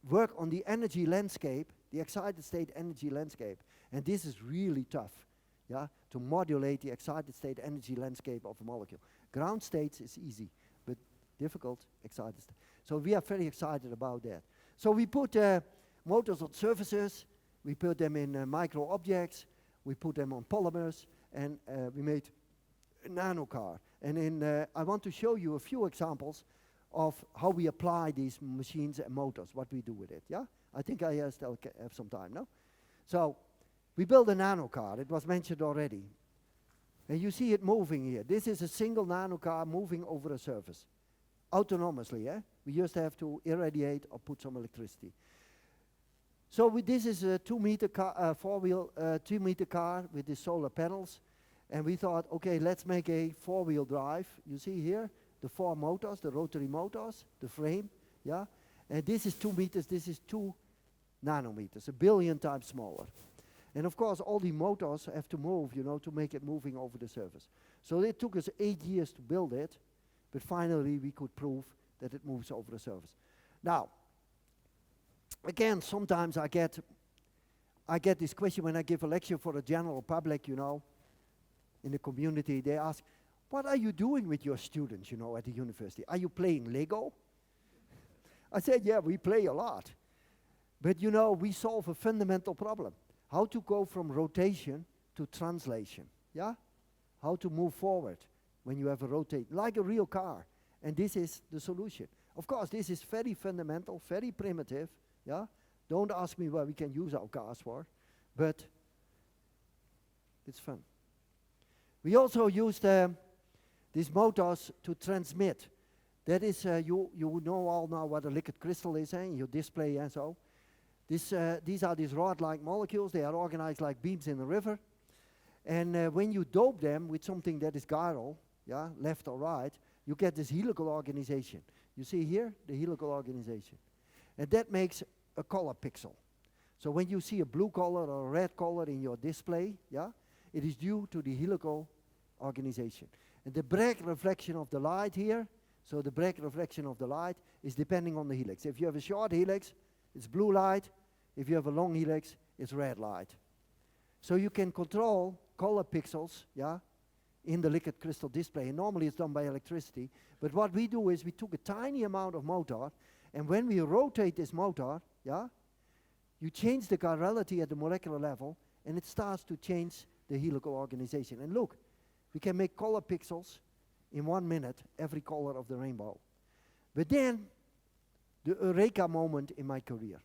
work on the energy landscape, the excited state energy landscape. And this is really tough, yeah, to modulate the excited state energy landscape of a molecule. Ground states is easy, but difficult excited state. So we are very excited about that. So we put motors on surfaces, we put them in micro objects, we put them on polymers, and we made a nano car. And I want to show you a few examples of how we apply these machines and motors, what we do with it, yeah? I think I still have some time, no? So we built a nano car, it was mentioned already. And you see it moving here. This is a single nano car moving over a surface, autonomously, eh? We just have to irradiate or put some electricity. So this is a 2-meter car, 4-wheel, 2-meter car with the solar panels. And we thought, okay, let's make a 4-wheel drive. You see here, the 4 motors, the rotary motors, the frame, yeah? And this is 2 meters, this is 2 nanometers, 1 billion times smaller. And of course, all the motors have to move, you know, to make it moving over the surface. So it took us 8 years to build it, but finally we could prove that it moves over the surface. Now, again, sometimes I get this question when I give a lecture for the general public, you know, in the community. They ask, what are you doing with your students, you know, at the university? Are you playing Lego? I said, yeah, we play a lot. But, you know, we solve a fundamental problem. How to go from rotation to translation, yeah? How to move forward when you have a rotate, like a real car. And this is the solution. Of course, this is very fundamental, very primitive, yeah? Don't ask me what we can use our cars for, but it's fun. We also used these motors to transmit. That is, you know all now what a liquid crystal is, in your display and so. These are these rod-like molecules. They are organized like beams in a river. And when you dope them with something that is chiral, yeah, left or right, you get this helical organization. You see here, the helical organization. And that makes a color pixel. So when you see a blue color or a red color in your display, yeah, it is due to the helical organization. And the Bragg reflection of the light here, so the Bragg reflection of the light is depending on the helix. If you have a short helix, it's blue light. If you have a long helix, it's red light. So you can control color pixels, yeah, in the liquid crystal display. And normally it's done by electricity. But what we do is we took a tiny amount of motor, and when we rotate this motor, yeah, you change the chirality at the molecular level, and it starts to change the helical organization. And look, we can make color pixels in 1 minute, every color of the rainbow. But then, the eureka moment in my career.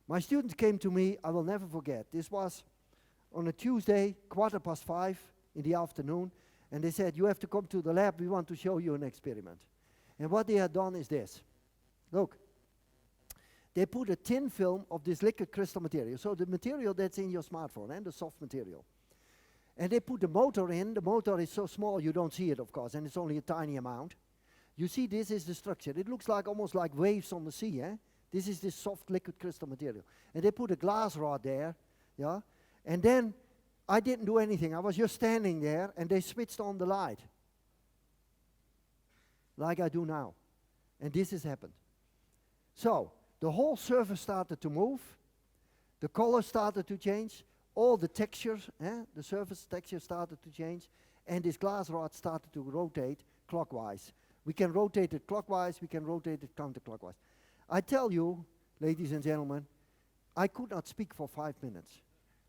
My students came to me, I will never forget. This was on a Tuesday, 5:15 in the afternoon, and they said, you have to come to the lab, we want to show you an experiment. And what they had done is this. Look, they put a thin film of this liquid crystal material, so the material that's in your smartphone, and the soft material. And they put the motor in. The motor is so small you don't see it, of course, and it's only a tiny amount. You see, this is the structure. It looks like almost like waves on the sea, eh? This is this soft liquid crystal material. And they put a glass rod there, yeah? And then I didn't do anything. I was just standing there, and they switched on the light, like I do now. And this has happened. So, the whole surface started to move. The color started to change. All the textures, the surface texture started to change. And this glass rod started to rotate clockwise. We can rotate it clockwise, we can rotate it counterclockwise. I tell you, ladies and gentlemen, I could not speak for 5 minutes.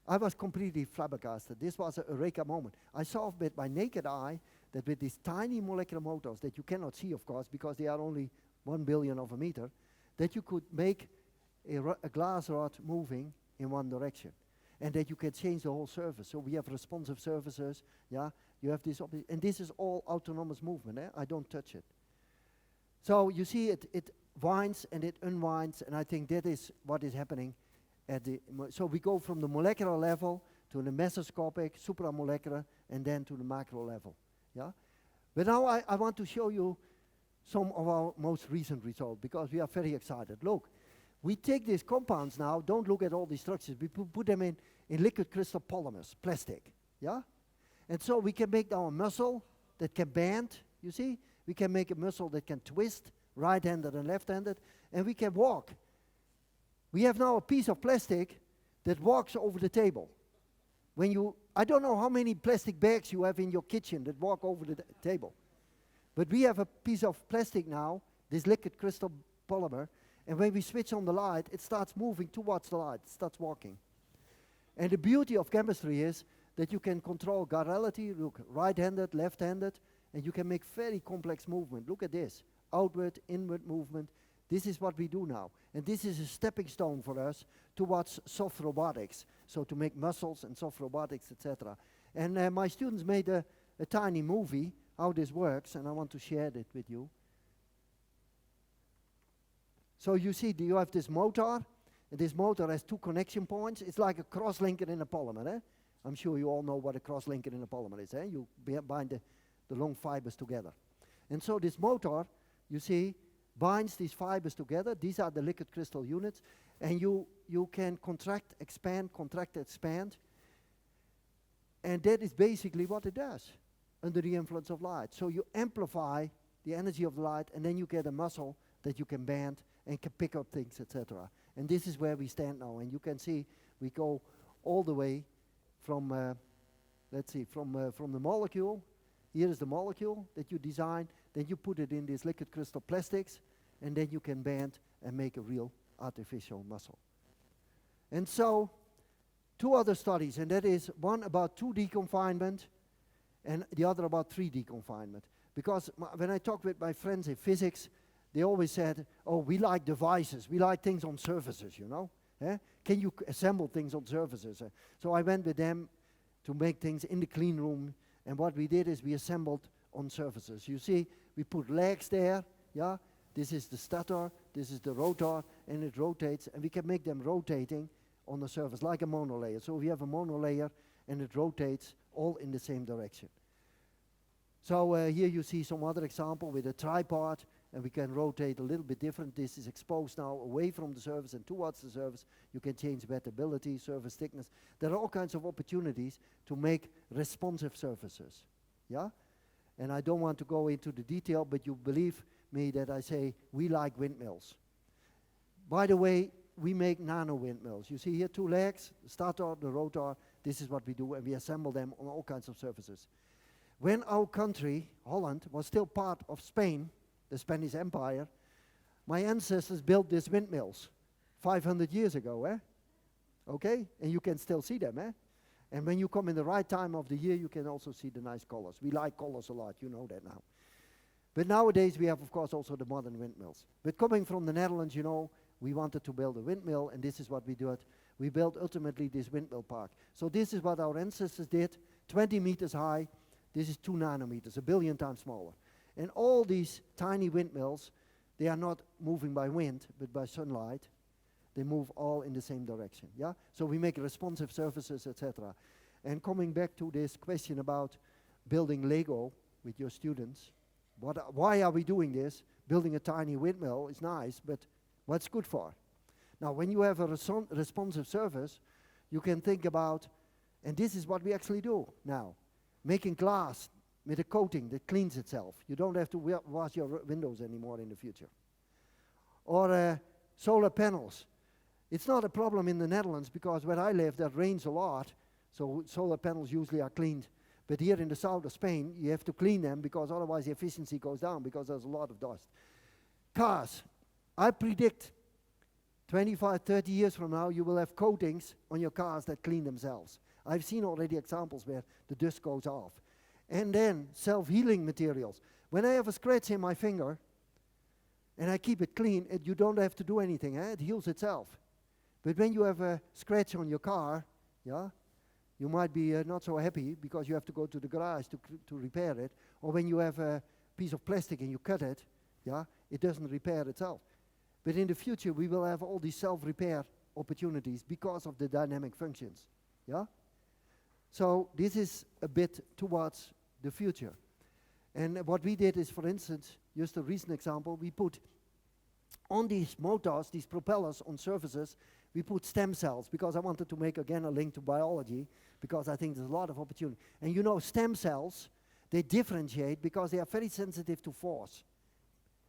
I was completely flabbergasted. This was a eureka moment. I saw with my naked eye that with these tiny molecular motors that you cannot see, of course, because they are only 1 billion of a meter, that you could make a glass rod moving in one direction, and that you can change the whole surface. So we have responsive surfaces, yeah. You have this, and this is all autonomous movement. I don't touch it. So you see, it winds and it unwinds, and I think that is what is happening at the. So we go from the molecular level to the mesoscopic, supramolecular, and then to the macro level. Yeah. But now I want to show you some of our most recent results because we are very excited. Look, we take these compounds now. Don't look at all these structures. We put them in liquid crystal polymers, plastic. Yeah. And so we can make now a muscle that can bend, you see? We can make a muscle that can twist, right-handed and left-handed, and we can walk. We have now a piece of plastic that walks over the table. When you, I don't know how many plastic bags you have in your kitchen that walk over the table. But we have a piece of plastic now, this liquid crystal polymer, and when we switch on the light, it starts moving towards the light, it starts walking. And the beauty of chemistry is that you can control chirality, look, right-handed, left-handed, and you can make very complex movement. Look at this, outward, inward movement. This is what we do now. And this is a stepping stone for us towards soft robotics, so to make muscles and soft robotics, etc. And my students made a tiny movie, how this works, and I want to share it with you. So you see, you have this motor, and this motor has 2 connection points. It's like a cross-linker in a polymer, eh? I'm sure you all know what a cross-linker in a polymer is, eh? You bind the long fibers together. And so this motor, you see, binds these fibers together. These are the liquid crystal units. And you can contract, expand, and that is basically what it does under the influence of light. So you amplify the energy of the light, and then you get a muscle that you can bend and can pick up things, etc. And this is where we stand now. And you can see we go all the way from, let's see, from the molecule. Here is the molecule that you design. Then you put it in these liquid crystal plastics, and then you can bend and make a real artificial muscle. And so, 2 other studies, and that is one about 2D confinement, and the other about 3D confinement. Because when I talk with my friends in physics, they always said, oh, we like devices, we like things on surfaces, you know? Can you assemble things on surfaces? So I went with them to make things in the clean room, and what we did is we assembled on surfaces. You see, we put legs there, yeah? This is the stator, this is the rotor, and it rotates, and we can make them rotating on the surface, like a monolayer. So we have a monolayer, and it rotates all in the same direction. So here you see some other example with a tripod, and we can rotate a little bit different. This is exposed now away from the surface and towards the surface. You can change wettability, surface thickness. There are all kinds of opportunities to make responsive surfaces. Yeah? And I don't want to go into the detail, but you believe me that I say we like windmills. By the way, we make nano-windmills. You see here 2 legs, the stator, the rotor. This is what we do, and we assemble them on all kinds of surfaces. When our country, Holland, was still part of Spain, the Spanish Empire, my ancestors built these windmills 500 years ago, eh? Okay? And you can still see them, eh? And when you come in the right time of the year, you can also see the nice colors. We like colors a lot, you know that now. But nowadays we have, of course, also the modern windmills. But coming from the Netherlands, you know, we wanted to build a windmill, and this is what we did. We built ultimately this windmill park. So this is what our ancestors did, 20 meters high. This is 2 nanometers, 1 billion times smaller. And all these tiny windmills, they are not moving by wind, but by sunlight. They move all in the same direction, yeah? So we make responsive surfaces, etc. And coming back to this question about building Lego with your students, Why are we doing this? Building a tiny windmill is nice, but what's good for? Now, when you have a responsive surface, you can think about, and this is what we actually do now, making glass with a coating that cleans itself. You don't have to wash your windows anymore in the future. Or solar panels. It's not a problem in the Netherlands because where I live, there rains a lot, so solar panels usually are cleaned. But here in the south of Spain, you have to clean them because otherwise the efficiency goes down because there's a lot of dust. Cars. I predict 25, 30 years from now, you will have coatings on your cars that clean themselves. I've seen already examples where the dust goes off. And then self-healing materials. When I have a scratch in my finger and I keep it clean, you don't have to do anything. It heals itself. But when you have a scratch on your car, you might be not so happy because you have to go to the garage to repair it. Or when you have a piece of plastic and you cut it, it doesn't repair itself. But in the future, we will have all these self-repair opportunities because of the dynamic functions. So this is a bit towards the future. And what we did is, for instance, just a recent example, we put on these motors, these propellers on surfaces, we put stem cells because I wanted to make again a link to biology because I think there's a lot of opportunity. And you know, stem cells, they differentiate because they are very sensitive to force,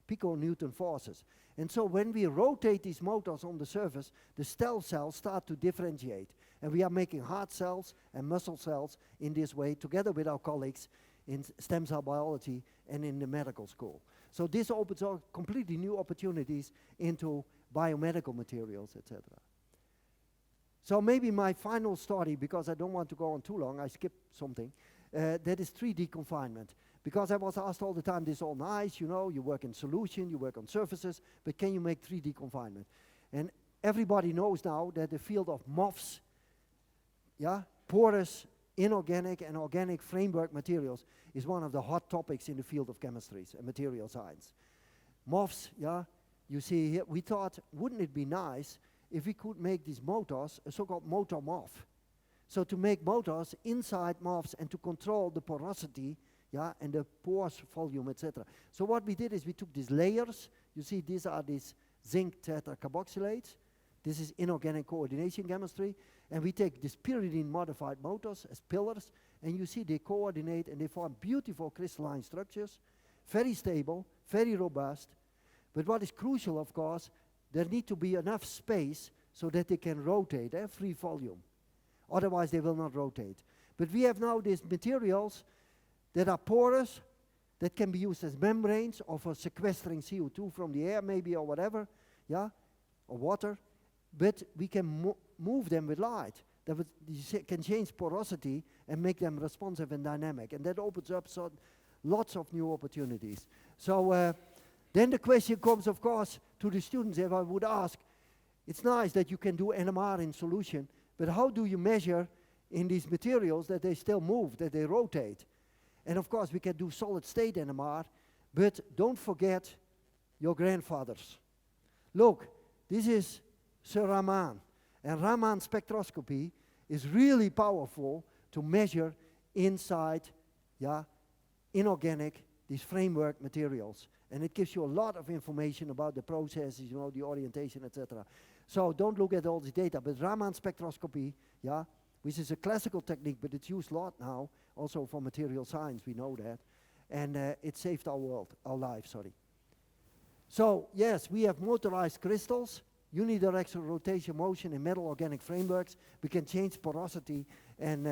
piconewton forces. And so when we rotate these motors on the surface, the stem cells start to differentiate. And we are making heart cells and muscle cells in this way together with our colleagues in stem cell biology and in the medical school. So this opens up completely new opportunities into biomedical materials, etc. So maybe my final story, because I don't want to go on too long, I skipped something, that is 3D confinement. Because I was asked all the time, this is all nice, you know, you work in solution, you work on surfaces, but can you make 3D confinement? And everybody knows now that the field of MOFs, porous, inorganic and organic framework materials is one of the hot topics in the field of chemistries and material science. MOFs, you see here, we thought, wouldn't it be nice if we could make these motors a so-called motor MOF? So to make motors inside MOFs and to control the porosity, and the pores volume, etc. So what we did is we took these layers. You see, these are these zinc tetracarboxylates. This is inorganic coordination chemistry. And we take these pyridine-modified motors as pillars, and you see they coordinate and they form beautiful crystalline structures, very stable, very robust. But what is crucial, of course, there need to be enough space so that they can rotate, free volume. Otherwise, they will not rotate. But we have now these materials that are porous, that can be used as membranes or for sequestering CO2 from the air maybe or whatever, or water. But we can move them with light. You can change porosity and make them responsive and dynamic. And that opens up lots of new opportunities. So then the question comes, of course, to the students. If I would ask, it's nice that you can do NMR in solution, but how do you measure in these materials that they still move, that they rotate? And of course, we can do solid-state NMR, but don't forget your grandfathers. Look, this is Sir Raman. And Raman spectroscopy is really powerful to measure inside, inorganic, these framework materials. And it gives you a lot of information about the processes, the orientation, etc. So don't look at all the data, but Raman spectroscopy, which is a classical technique, but it's used a lot now, also for material science, we know that. And it saved our lives. So yes, we have motorized crystals, unidirectional rotation motion in metal organic frameworks. We can change porosity, and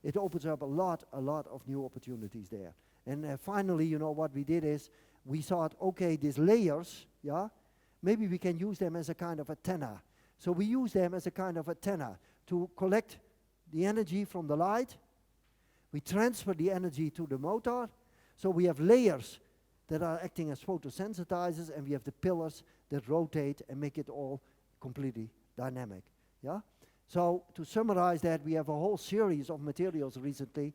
it opens up a lot of new opportunities there. And finally, what we did is, we thought, okay, these layers, maybe we can use them as a kind of antenna. So we use them as a kind of antenna to collect the energy from the light. We transfer the energy to the motor. So we have layers that are acting as photosensitizers, and we have the pillars that rotate and make it all completely dynamic. So to summarize that, we have a whole series of materials recently,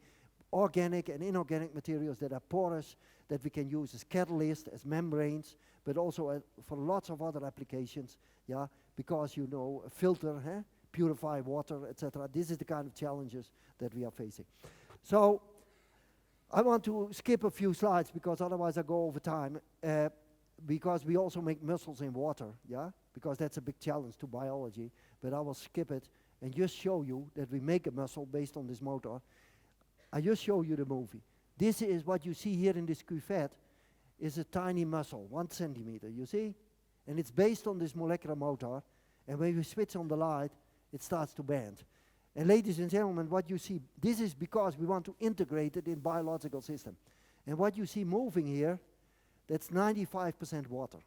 organic and inorganic materials that are porous, that we can use as catalysts, as membranes, but also for lots of other applications, because filter, purify water, etc. This is the kind of challenges that we are facing. So I want to skip a few slides because otherwise I go over time. Because we also make muscles in water, yeah? Because that's a big challenge to biology. But I will skip it and just show you that we make a muscle based on this motor. I just show you the movie. This is what you see here in this cuvette is a tiny muscle, 1 centimeter, you see? And it's based on this molecular motor. And when you switch on the light, it starts to bend. And ladies and gentlemen, what you see, this is because we want to integrate it in biological system. And what you see moving here, that's 95% water.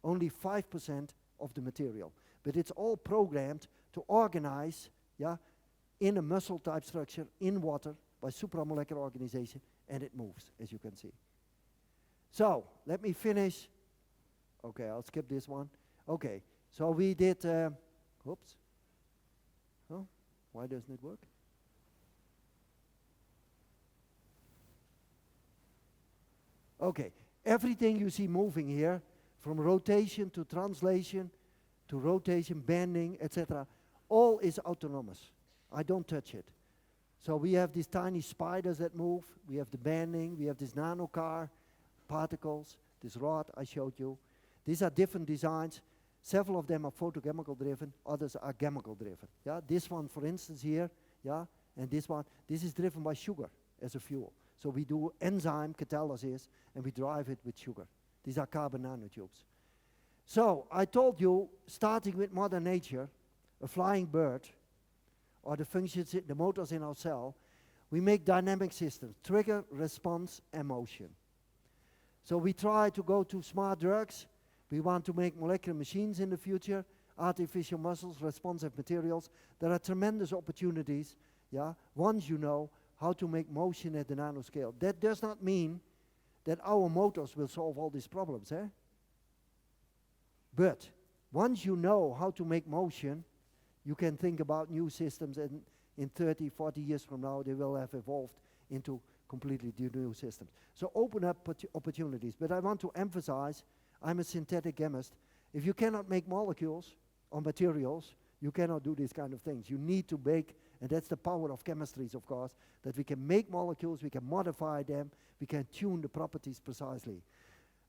Only 5% of the material. But it's all programmed to organize, yeah, in a muscle type structure in water by supramolecular organization, and it moves, as you can see. So, let me finish. Okay, I'll skip this one. Okay, so we did, oops. Oh, why doesn't it work? Okay, everything you see moving here, from rotation to translation, to rotation, bending, etc., all is autonomous. I don't touch it. So we have these tiny spiders that move, we have the bending, we have this nano car, particles, this rod I showed you. These are different designs. Several of them are photochemical driven, others are chemical driven. Yeah, this one, for instance, here, yeah, and this one, this is driven by sugar as a fuel. So we do enzyme catalysis and we drive it with sugar. These are carbon nanotubes. So I told you, starting with Mother Nature, a flying bird, or the functions, the motors in our cell, we make dynamic systems, trigger, response, and motion. So we try to go to smart drugs. We want to make molecular machines in the future, artificial muscles, responsive materials. There are tremendous opportunities, yeah, once you know how to make motion at the nanoscale. That does not mean that our motors will solve all these problems, eh? But once you know how to make motion, you can think about new systems, and in 30, 40 years from now, they will have evolved into completely new systems. So open up opportunities. But I want to emphasize, I'm a synthetic chemist. If you cannot make molecules or materials, you cannot do these kind of things. You need to make, and that's the power of chemistries, of course, that we can make molecules, we can modify them, we can tune the properties precisely.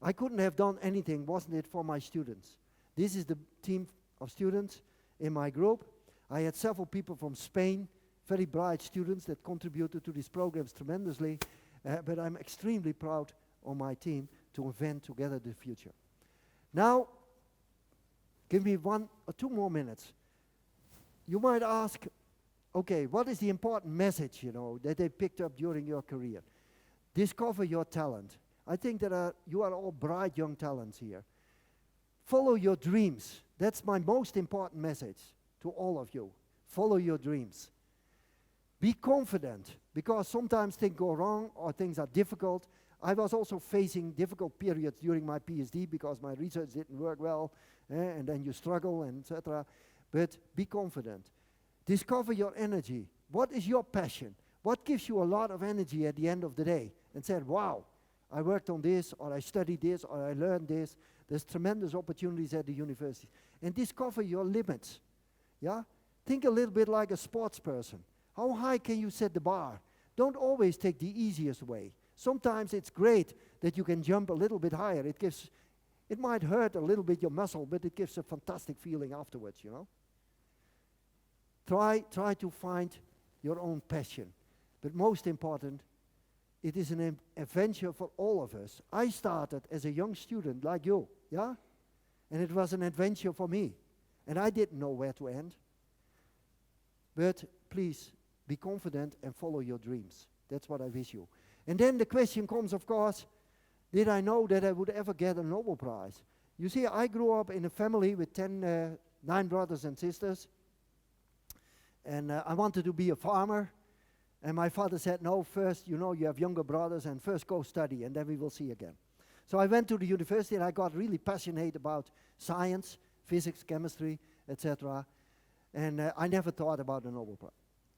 I couldn't have done anything, wasn't it, for my students. This is the team of students in my group. I had several people from Spain, very bright students that contributed to these programs tremendously, but I'm extremely proud of my team to invent together the future. Now, give me 1 or 2 more minutes. You might ask, okay, what is the important message, you know, that they picked up during your career? Discover your talent. I think that you are all bright young talents here. Follow your dreams. That's my most important message to all of you. Follow your dreams. Be confident, because sometimes things go wrong or things are difficult. I was also facing difficult periods during my PhD because my research didn't work well, and then you struggle, and etc. But be confident. Discover your energy. What is your passion? What gives you a lot of energy at the end of the day? And said, wow, I worked on this, or I studied this, or I learned this. There's tremendous opportunities at the university. And discover your limits. Yeah? Think a little bit like a sports person. How high can you set the bar? Don't always take the easiest way. Sometimes it's great that you can jump a little bit higher. It might hurt a little bit your muscle, but it gives a fantastic feeling afterwards, you know. Try to find your own passion. But most important, it is an adventure for all of us. I started as a young student like you, yeah? And it was an adventure for me. And I didn't know where to end. But please, be confident and follow your dreams. That's what I wish you. And then the question comes, of course, did I know that I would ever get a Nobel Prize? You see, I grew up in a family with 9 brothers and sisters. And I wanted to be a farmer. And my father said, no, first, you know, you have younger brothers, and first go study, and then we will see again. So I went to the university, and I got really passionate about science, physics, chemistry, etc. And I never thought about a Nobel Prize.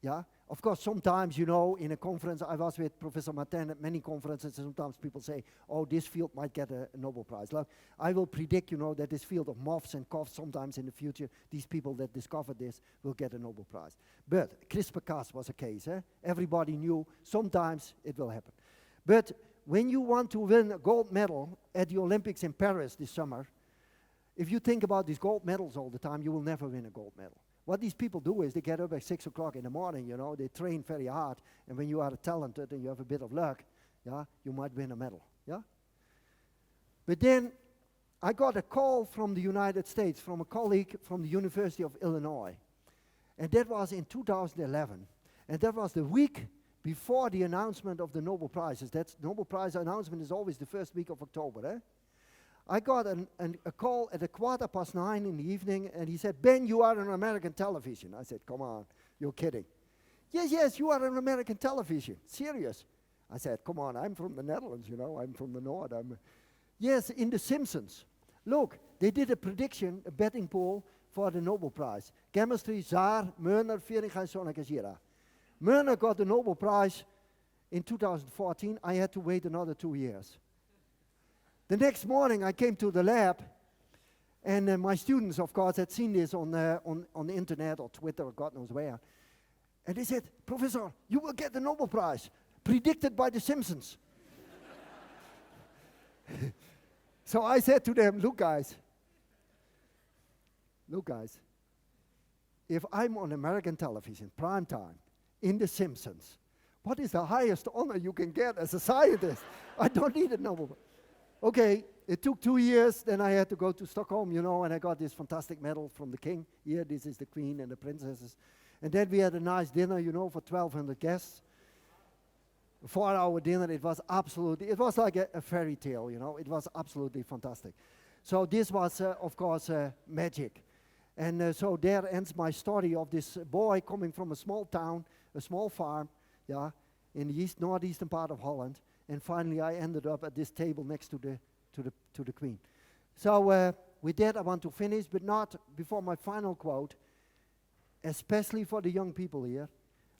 Yeah? Of course, sometimes, you know, in a conference, I was with Professor Martin at many conferences, and sometimes people say, oh, this field might get a Nobel Prize. Like, I will predict, you know, that this field of MOFs and COFs, sometimes in the future, these people that discovered this will get a Nobel Prize. But CRISPR-Cas was a case. Everybody knew sometimes it will happen. But when you want to win a gold medal at the Olympics in Paris this summer, if you think about these gold medals all the time, you will never win a gold medal. What these people do is they get up at 6 o'clock in the morning, you know, they train very hard, and when you are talented and you have a bit of luck, yeah, you might win a medal, yeah? But then I got a call from the United States, from a colleague from the University of Illinois, and that was in 2011, and that was the week before the announcement of the Nobel Prizes. That Nobel Prize announcement is always the first week of October, eh? I got a call at 9:15 in the evening, and he said, "Ben, you are on American television." I said, "Come on, you're kidding." Yes, you are on American television. Serious. I said, "Come on, I'm from the Netherlands, you know, I'm from the North." Yes, in The Simpsons. Look, they did a prediction, a betting pool for the Nobel Prize. Chemistry, Zaar, Mörner, Feringa, Sonakajira. Mörner got the Nobel Prize in 2014. I had to wait another 2 years. The next morning, I came to the lab, and my students, of course, had seen this on the internet or Twitter or God knows where. And they said, "Professor, you will get the Nobel Prize, predicted by The Simpsons." So I said to them, look guys, if I'm on American television, prime time, in The Simpsons, what is the highest honor you can get as a scientist? I don't need a Nobel Prize. Okay, it took 2 years, then I had to go to Stockholm, you know, and I got this fantastic medal from the king. Here, this is the queen and the princesses. And then we had a nice dinner, you know, for 1,200 guests. A 4-hour dinner, it was like a fairy tale, you know, it was absolutely fantastic. So this was, of course, magic. And so there ends my story of this boy coming from a small town, a small farm, yeah, in the northeastern part of Holland. And finally, I ended up at this table next to the Queen. So with that, I want to finish, but not before my final quote, especially for the young people here.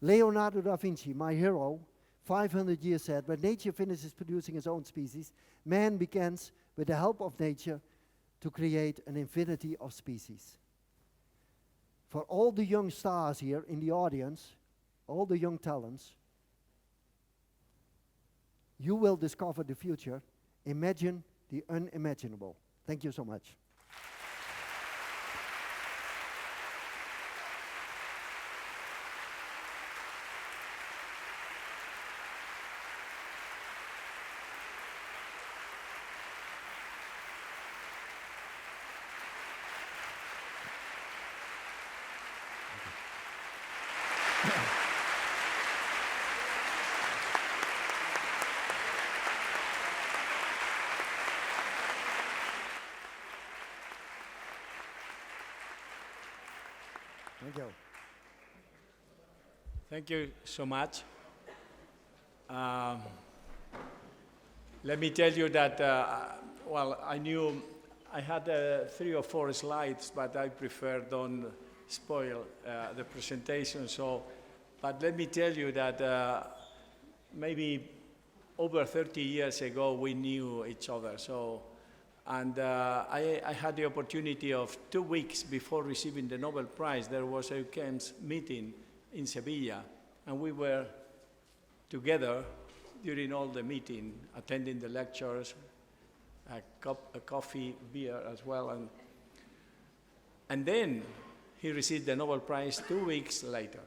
Leonardo da Vinci, my hero, 500 years said, when nature finishes producing its own species, man begins, with the help of nature, to create an infinity of species. For all the young stars here in the audience, all the young talents, you will discover the future. Imagine the unimaginable. Thank you so much. Thank you. Thank you so much. Let me tell you that, well, I had 3 or 4 slides, but I prefer don't spoil the presentation. But let me tell you that maybe over 30 years ago, we knew each other. And I had the opportunity of 2 weeks before receiving the Nobel Prize, there was a UCM's meeting in Sevilla, and we were together during all the meeting, attending the lectures, a coffee, beer as well. And then he received the Nobel Prize 2 weeks later.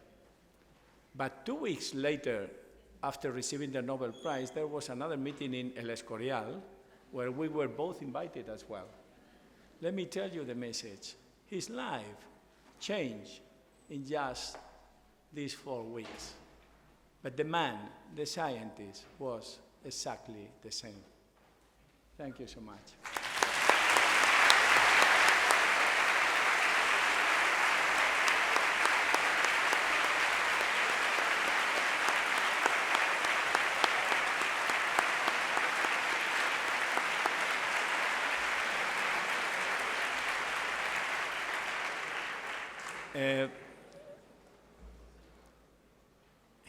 But 2 weeks later, after receiving the Nobel Prize, there was another meeting in El Escorial, where we were both invited as well. Let me tell you the message. His life changed in just these 4 weeks. But the man, the scientist, was exactly the same. Thank you so much.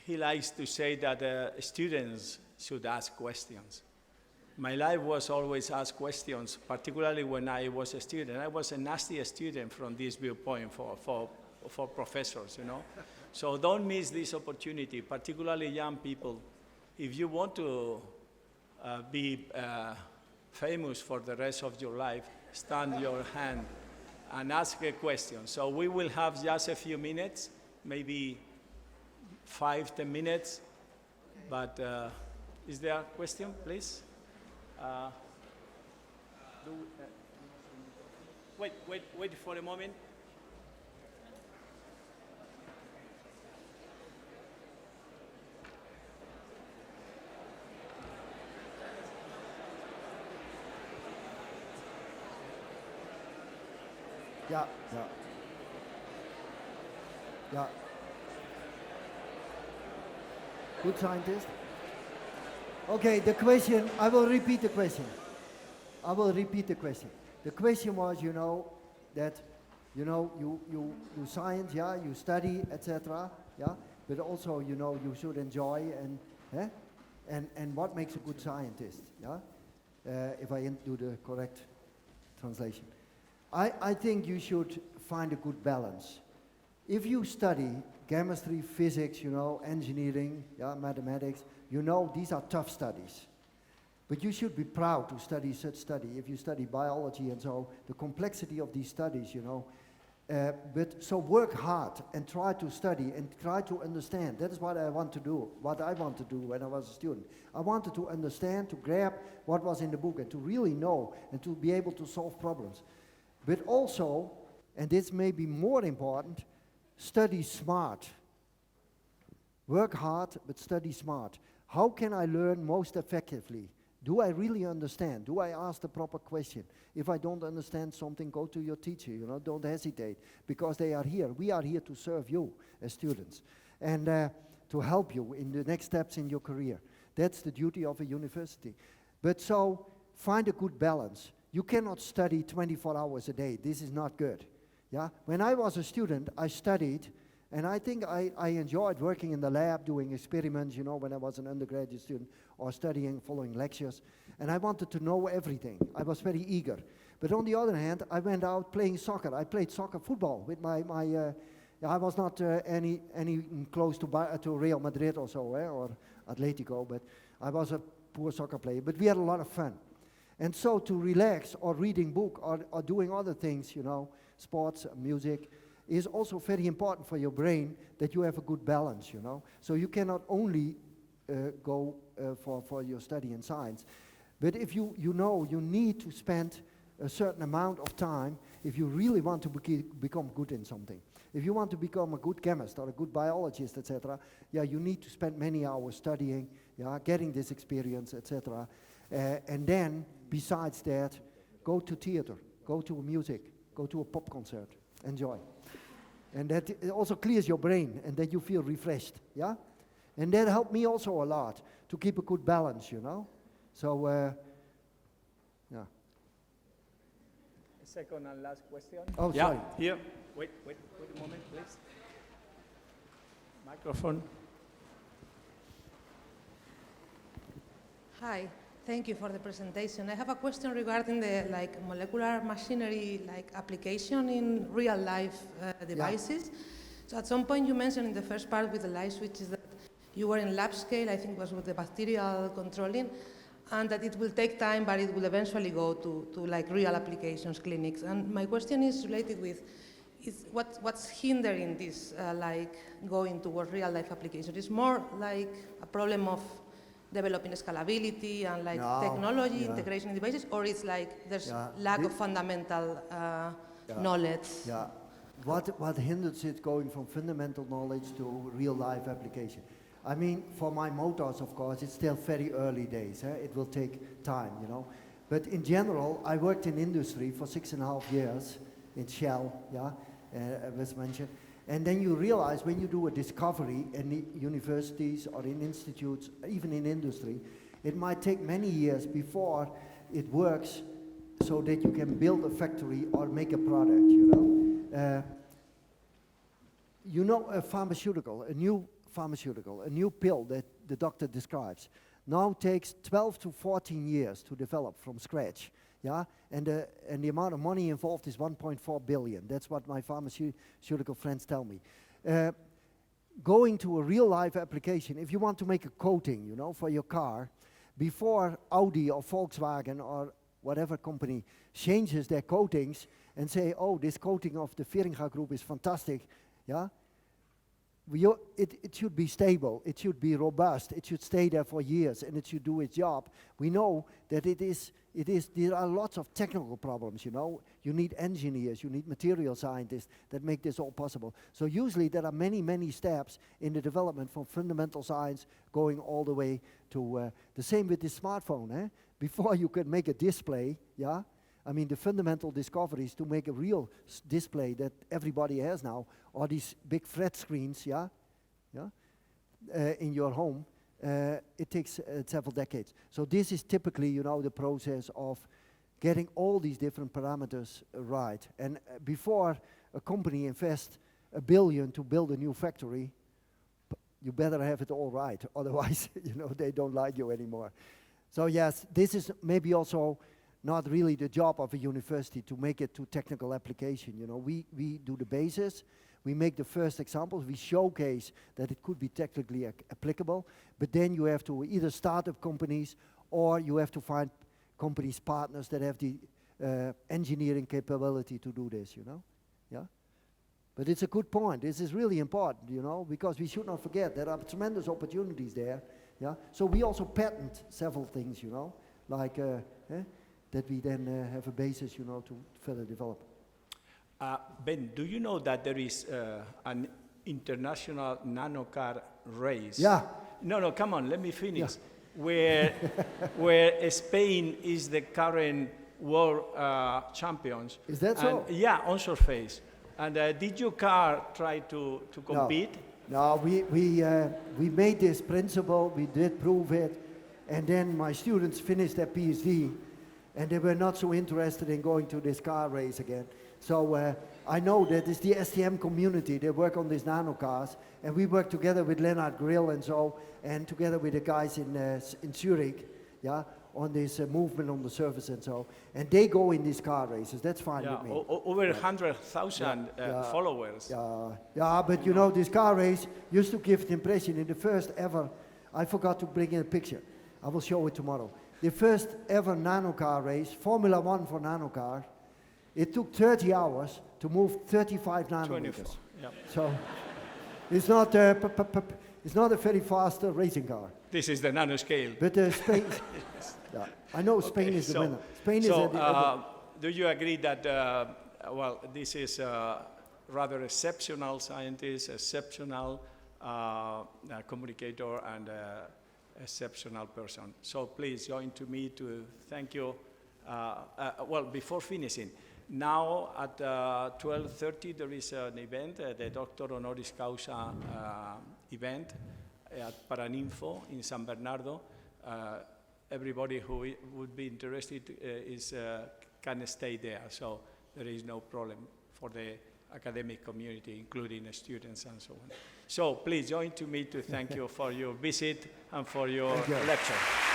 He likes to say that students should ask questions. My life was always ask questions, particularly when I was a student. I was a nasty student from this viewpoint for professors, you know. So don't miss this opportunity, particularly young people. If you want to be famous for the rest of your life, stand your hand and ask a question. So we will have just a few minutes, maybe 5-10 minutes. But is there a question, please? Wait for a moment. Yeah, yeah. Yeah. Good scientist. Okay, the question, I will repeat the question. The question was, you know, that, you know, you do science, yeah, you study, etc., yeah, but also, you know, you should enjoy and what makes a good scientist, yeah, if I do the correct translation. I think you should find a good balance. If you study chemistry, physics, you know, engineering, yeah, mathematics, you know, these are tough studies. But you should be proud to study such study. If you study biology and so, the complexity of these studies, you know. But so work hard and try to study and try to understand. That is what I want to do when I was a student. I wanted to understand, to grab what was in the book and to really know and to be able to solve problems. But also, and this may be more important, study smart. Work hard, but study smart. How can I learn most effectively? Do I really understand? Do I ask the proper question? If I don't understand something, go to your teacher, you know, don't hesitate, because they are here. We are here to serve you as students and to help you in the next steps in your career. That's the duty of a university. But so, find a good balance. You cannot study 24 hours a day. This is not good. Yeah? When I was a student, I studied, and I think I enjoyed working in the lab, doing experiments, you know, when I was an undergraduate student, or studying, following lectures. And I wanted to know everything. I was very eager. But on the other hand, I went out playing soccer. I played soccer football with my I was not any close to Real Madrid or so, or Atletico, but I was a poor soccer player. But we had a lot of fun. And so to relax or reading book or doing other things, you know, sports, music, is also very important for your brain that you have a good balance, you know. So you cannot only go for your study in science, but if you know you need to spend a certain amount of time if you really want to become good in something. If you want to become a good chemist or a good biologist, etc., yeah, you need to spend many hours studying, yeah, getting this experience, etc. And then, besides that, go to theater, go to music, go to a pop concert, enjoy. And that it also clears your brain and that you feel refreshed, yeah? And that helped me also a lot to keep a good balance, you know? So, yeah. Second and last question. Oh, yeah, sorry. Here. Wait a moment, please. Microphone. Hi, thank you for the presentation. I have a question regarding the molecular machinery application in real life devices. Yeah. So at some point you mentioned in the first part with the light switches that you were in lab scale, I think it was with the bacterial controlling, and that it will take time, but it will eventually go to real applications, clinics. And my question is related with what's hindering this going toward real life applications? It's more like a problem of developing scalability and technology integration in devices, or it's there's lack of fundamental knowledge? Yeah. What hinders it going from fundamental knowledge to real life application? I mean, for my motors, of course, it's still very early days. It will take time, you know. But in general, I worked in industry for 6.5 years in Shell, as mentioned. And then you realize when you do a discovery in the universities or in institutes, even in industry, it might take many years before it works so that you can build a factory or make a product, you know. A pharmaceutical, a new pill that the doctor describes, now takes 12 to 14 years to develop from scratch. Yeah, and the amount of money involved is 1.4 billion. That's what my pharmaceutical friends tell me. Going to a real life application, if you want to make a coating, you know, for your car, before Audi or Volkswagen or whatever company changes their coatings and say, oh, this coating of the Feringa group is fantastic, yeah? It should be stable, it should be robust, it should stay there for years, and it should do its job. We know that there are lots of technical problems, you know. You need engineers, you need material scientists that make this all possible. So usually there are many, many steps in the development from fundamental science going all the way to the same with the smartphone. Eh? Before you could make a display, yeah? I mean, the fundamental discoveries to make a real display that everybody has now, or these big flat screens, yeah, in your home, it takes several decades. So this is typically, you know, the process of getting all these different parameters right. And before a company invests $1 billion to build a new factory, you better have it all right. Otherwise, you know, they don't like you anymore. So yes, this is maybe also not really the job of a university to make it to technical application. You know, we do the basis, we make the first examples, we showcase that it could be technically applicable, but then you have to either start up companies or you have to find companies, partners that have the engineering capability to do this, you know, yeah? But it's a good point. This is really important, you know, because we should not forget there are tremendous opportunities there, yeah? So we also patent several things, you know, like that we then have a basis, you know, to further develop. Ben, do you know that there is an international nanocar race? Yeah. No, come on, let me finish. Yeah. Where Spain is the current world champions. Is that so? Yeah, on surface. And did your car try to compete? No, we made this principle, we did prove it, and then my students finished their PhD, and they were not so interested in going to this car race again. So I know that it's the STM community, they work on these nano cars, and we work together with Lennart Grill and so, and together with the guys in Zurich, yeah, on this movement on the surface and so, and they go in these car races, that's fine with me. Over 100,000 followers. Yeah, but you know, this car race used to give the impression in the first ever, I forgot to bring in a picture, I will show it tomorrow. The first ever nano car race, Formula 1 for nano car, it took 30 hours to move 35 nanometers. 24, yeah. So it's not a very fast racing car. This is the Nano-scale. But Spain, yeah, I know Spain is the winner. Spain is do you agree that, well, this is a rather exceptional scientist, exceptional communicator, and exceptional person. So please join to me to thank you. Well, before finishing, now at 12:30 there is an event, the Doctor Honoris Causa event at Paraninfo in San Bernardo. Everybody who would be interested can stay there, so there is no problem for the academic community, including students and so on. So please join to me to thank you for your visit and for your lecture.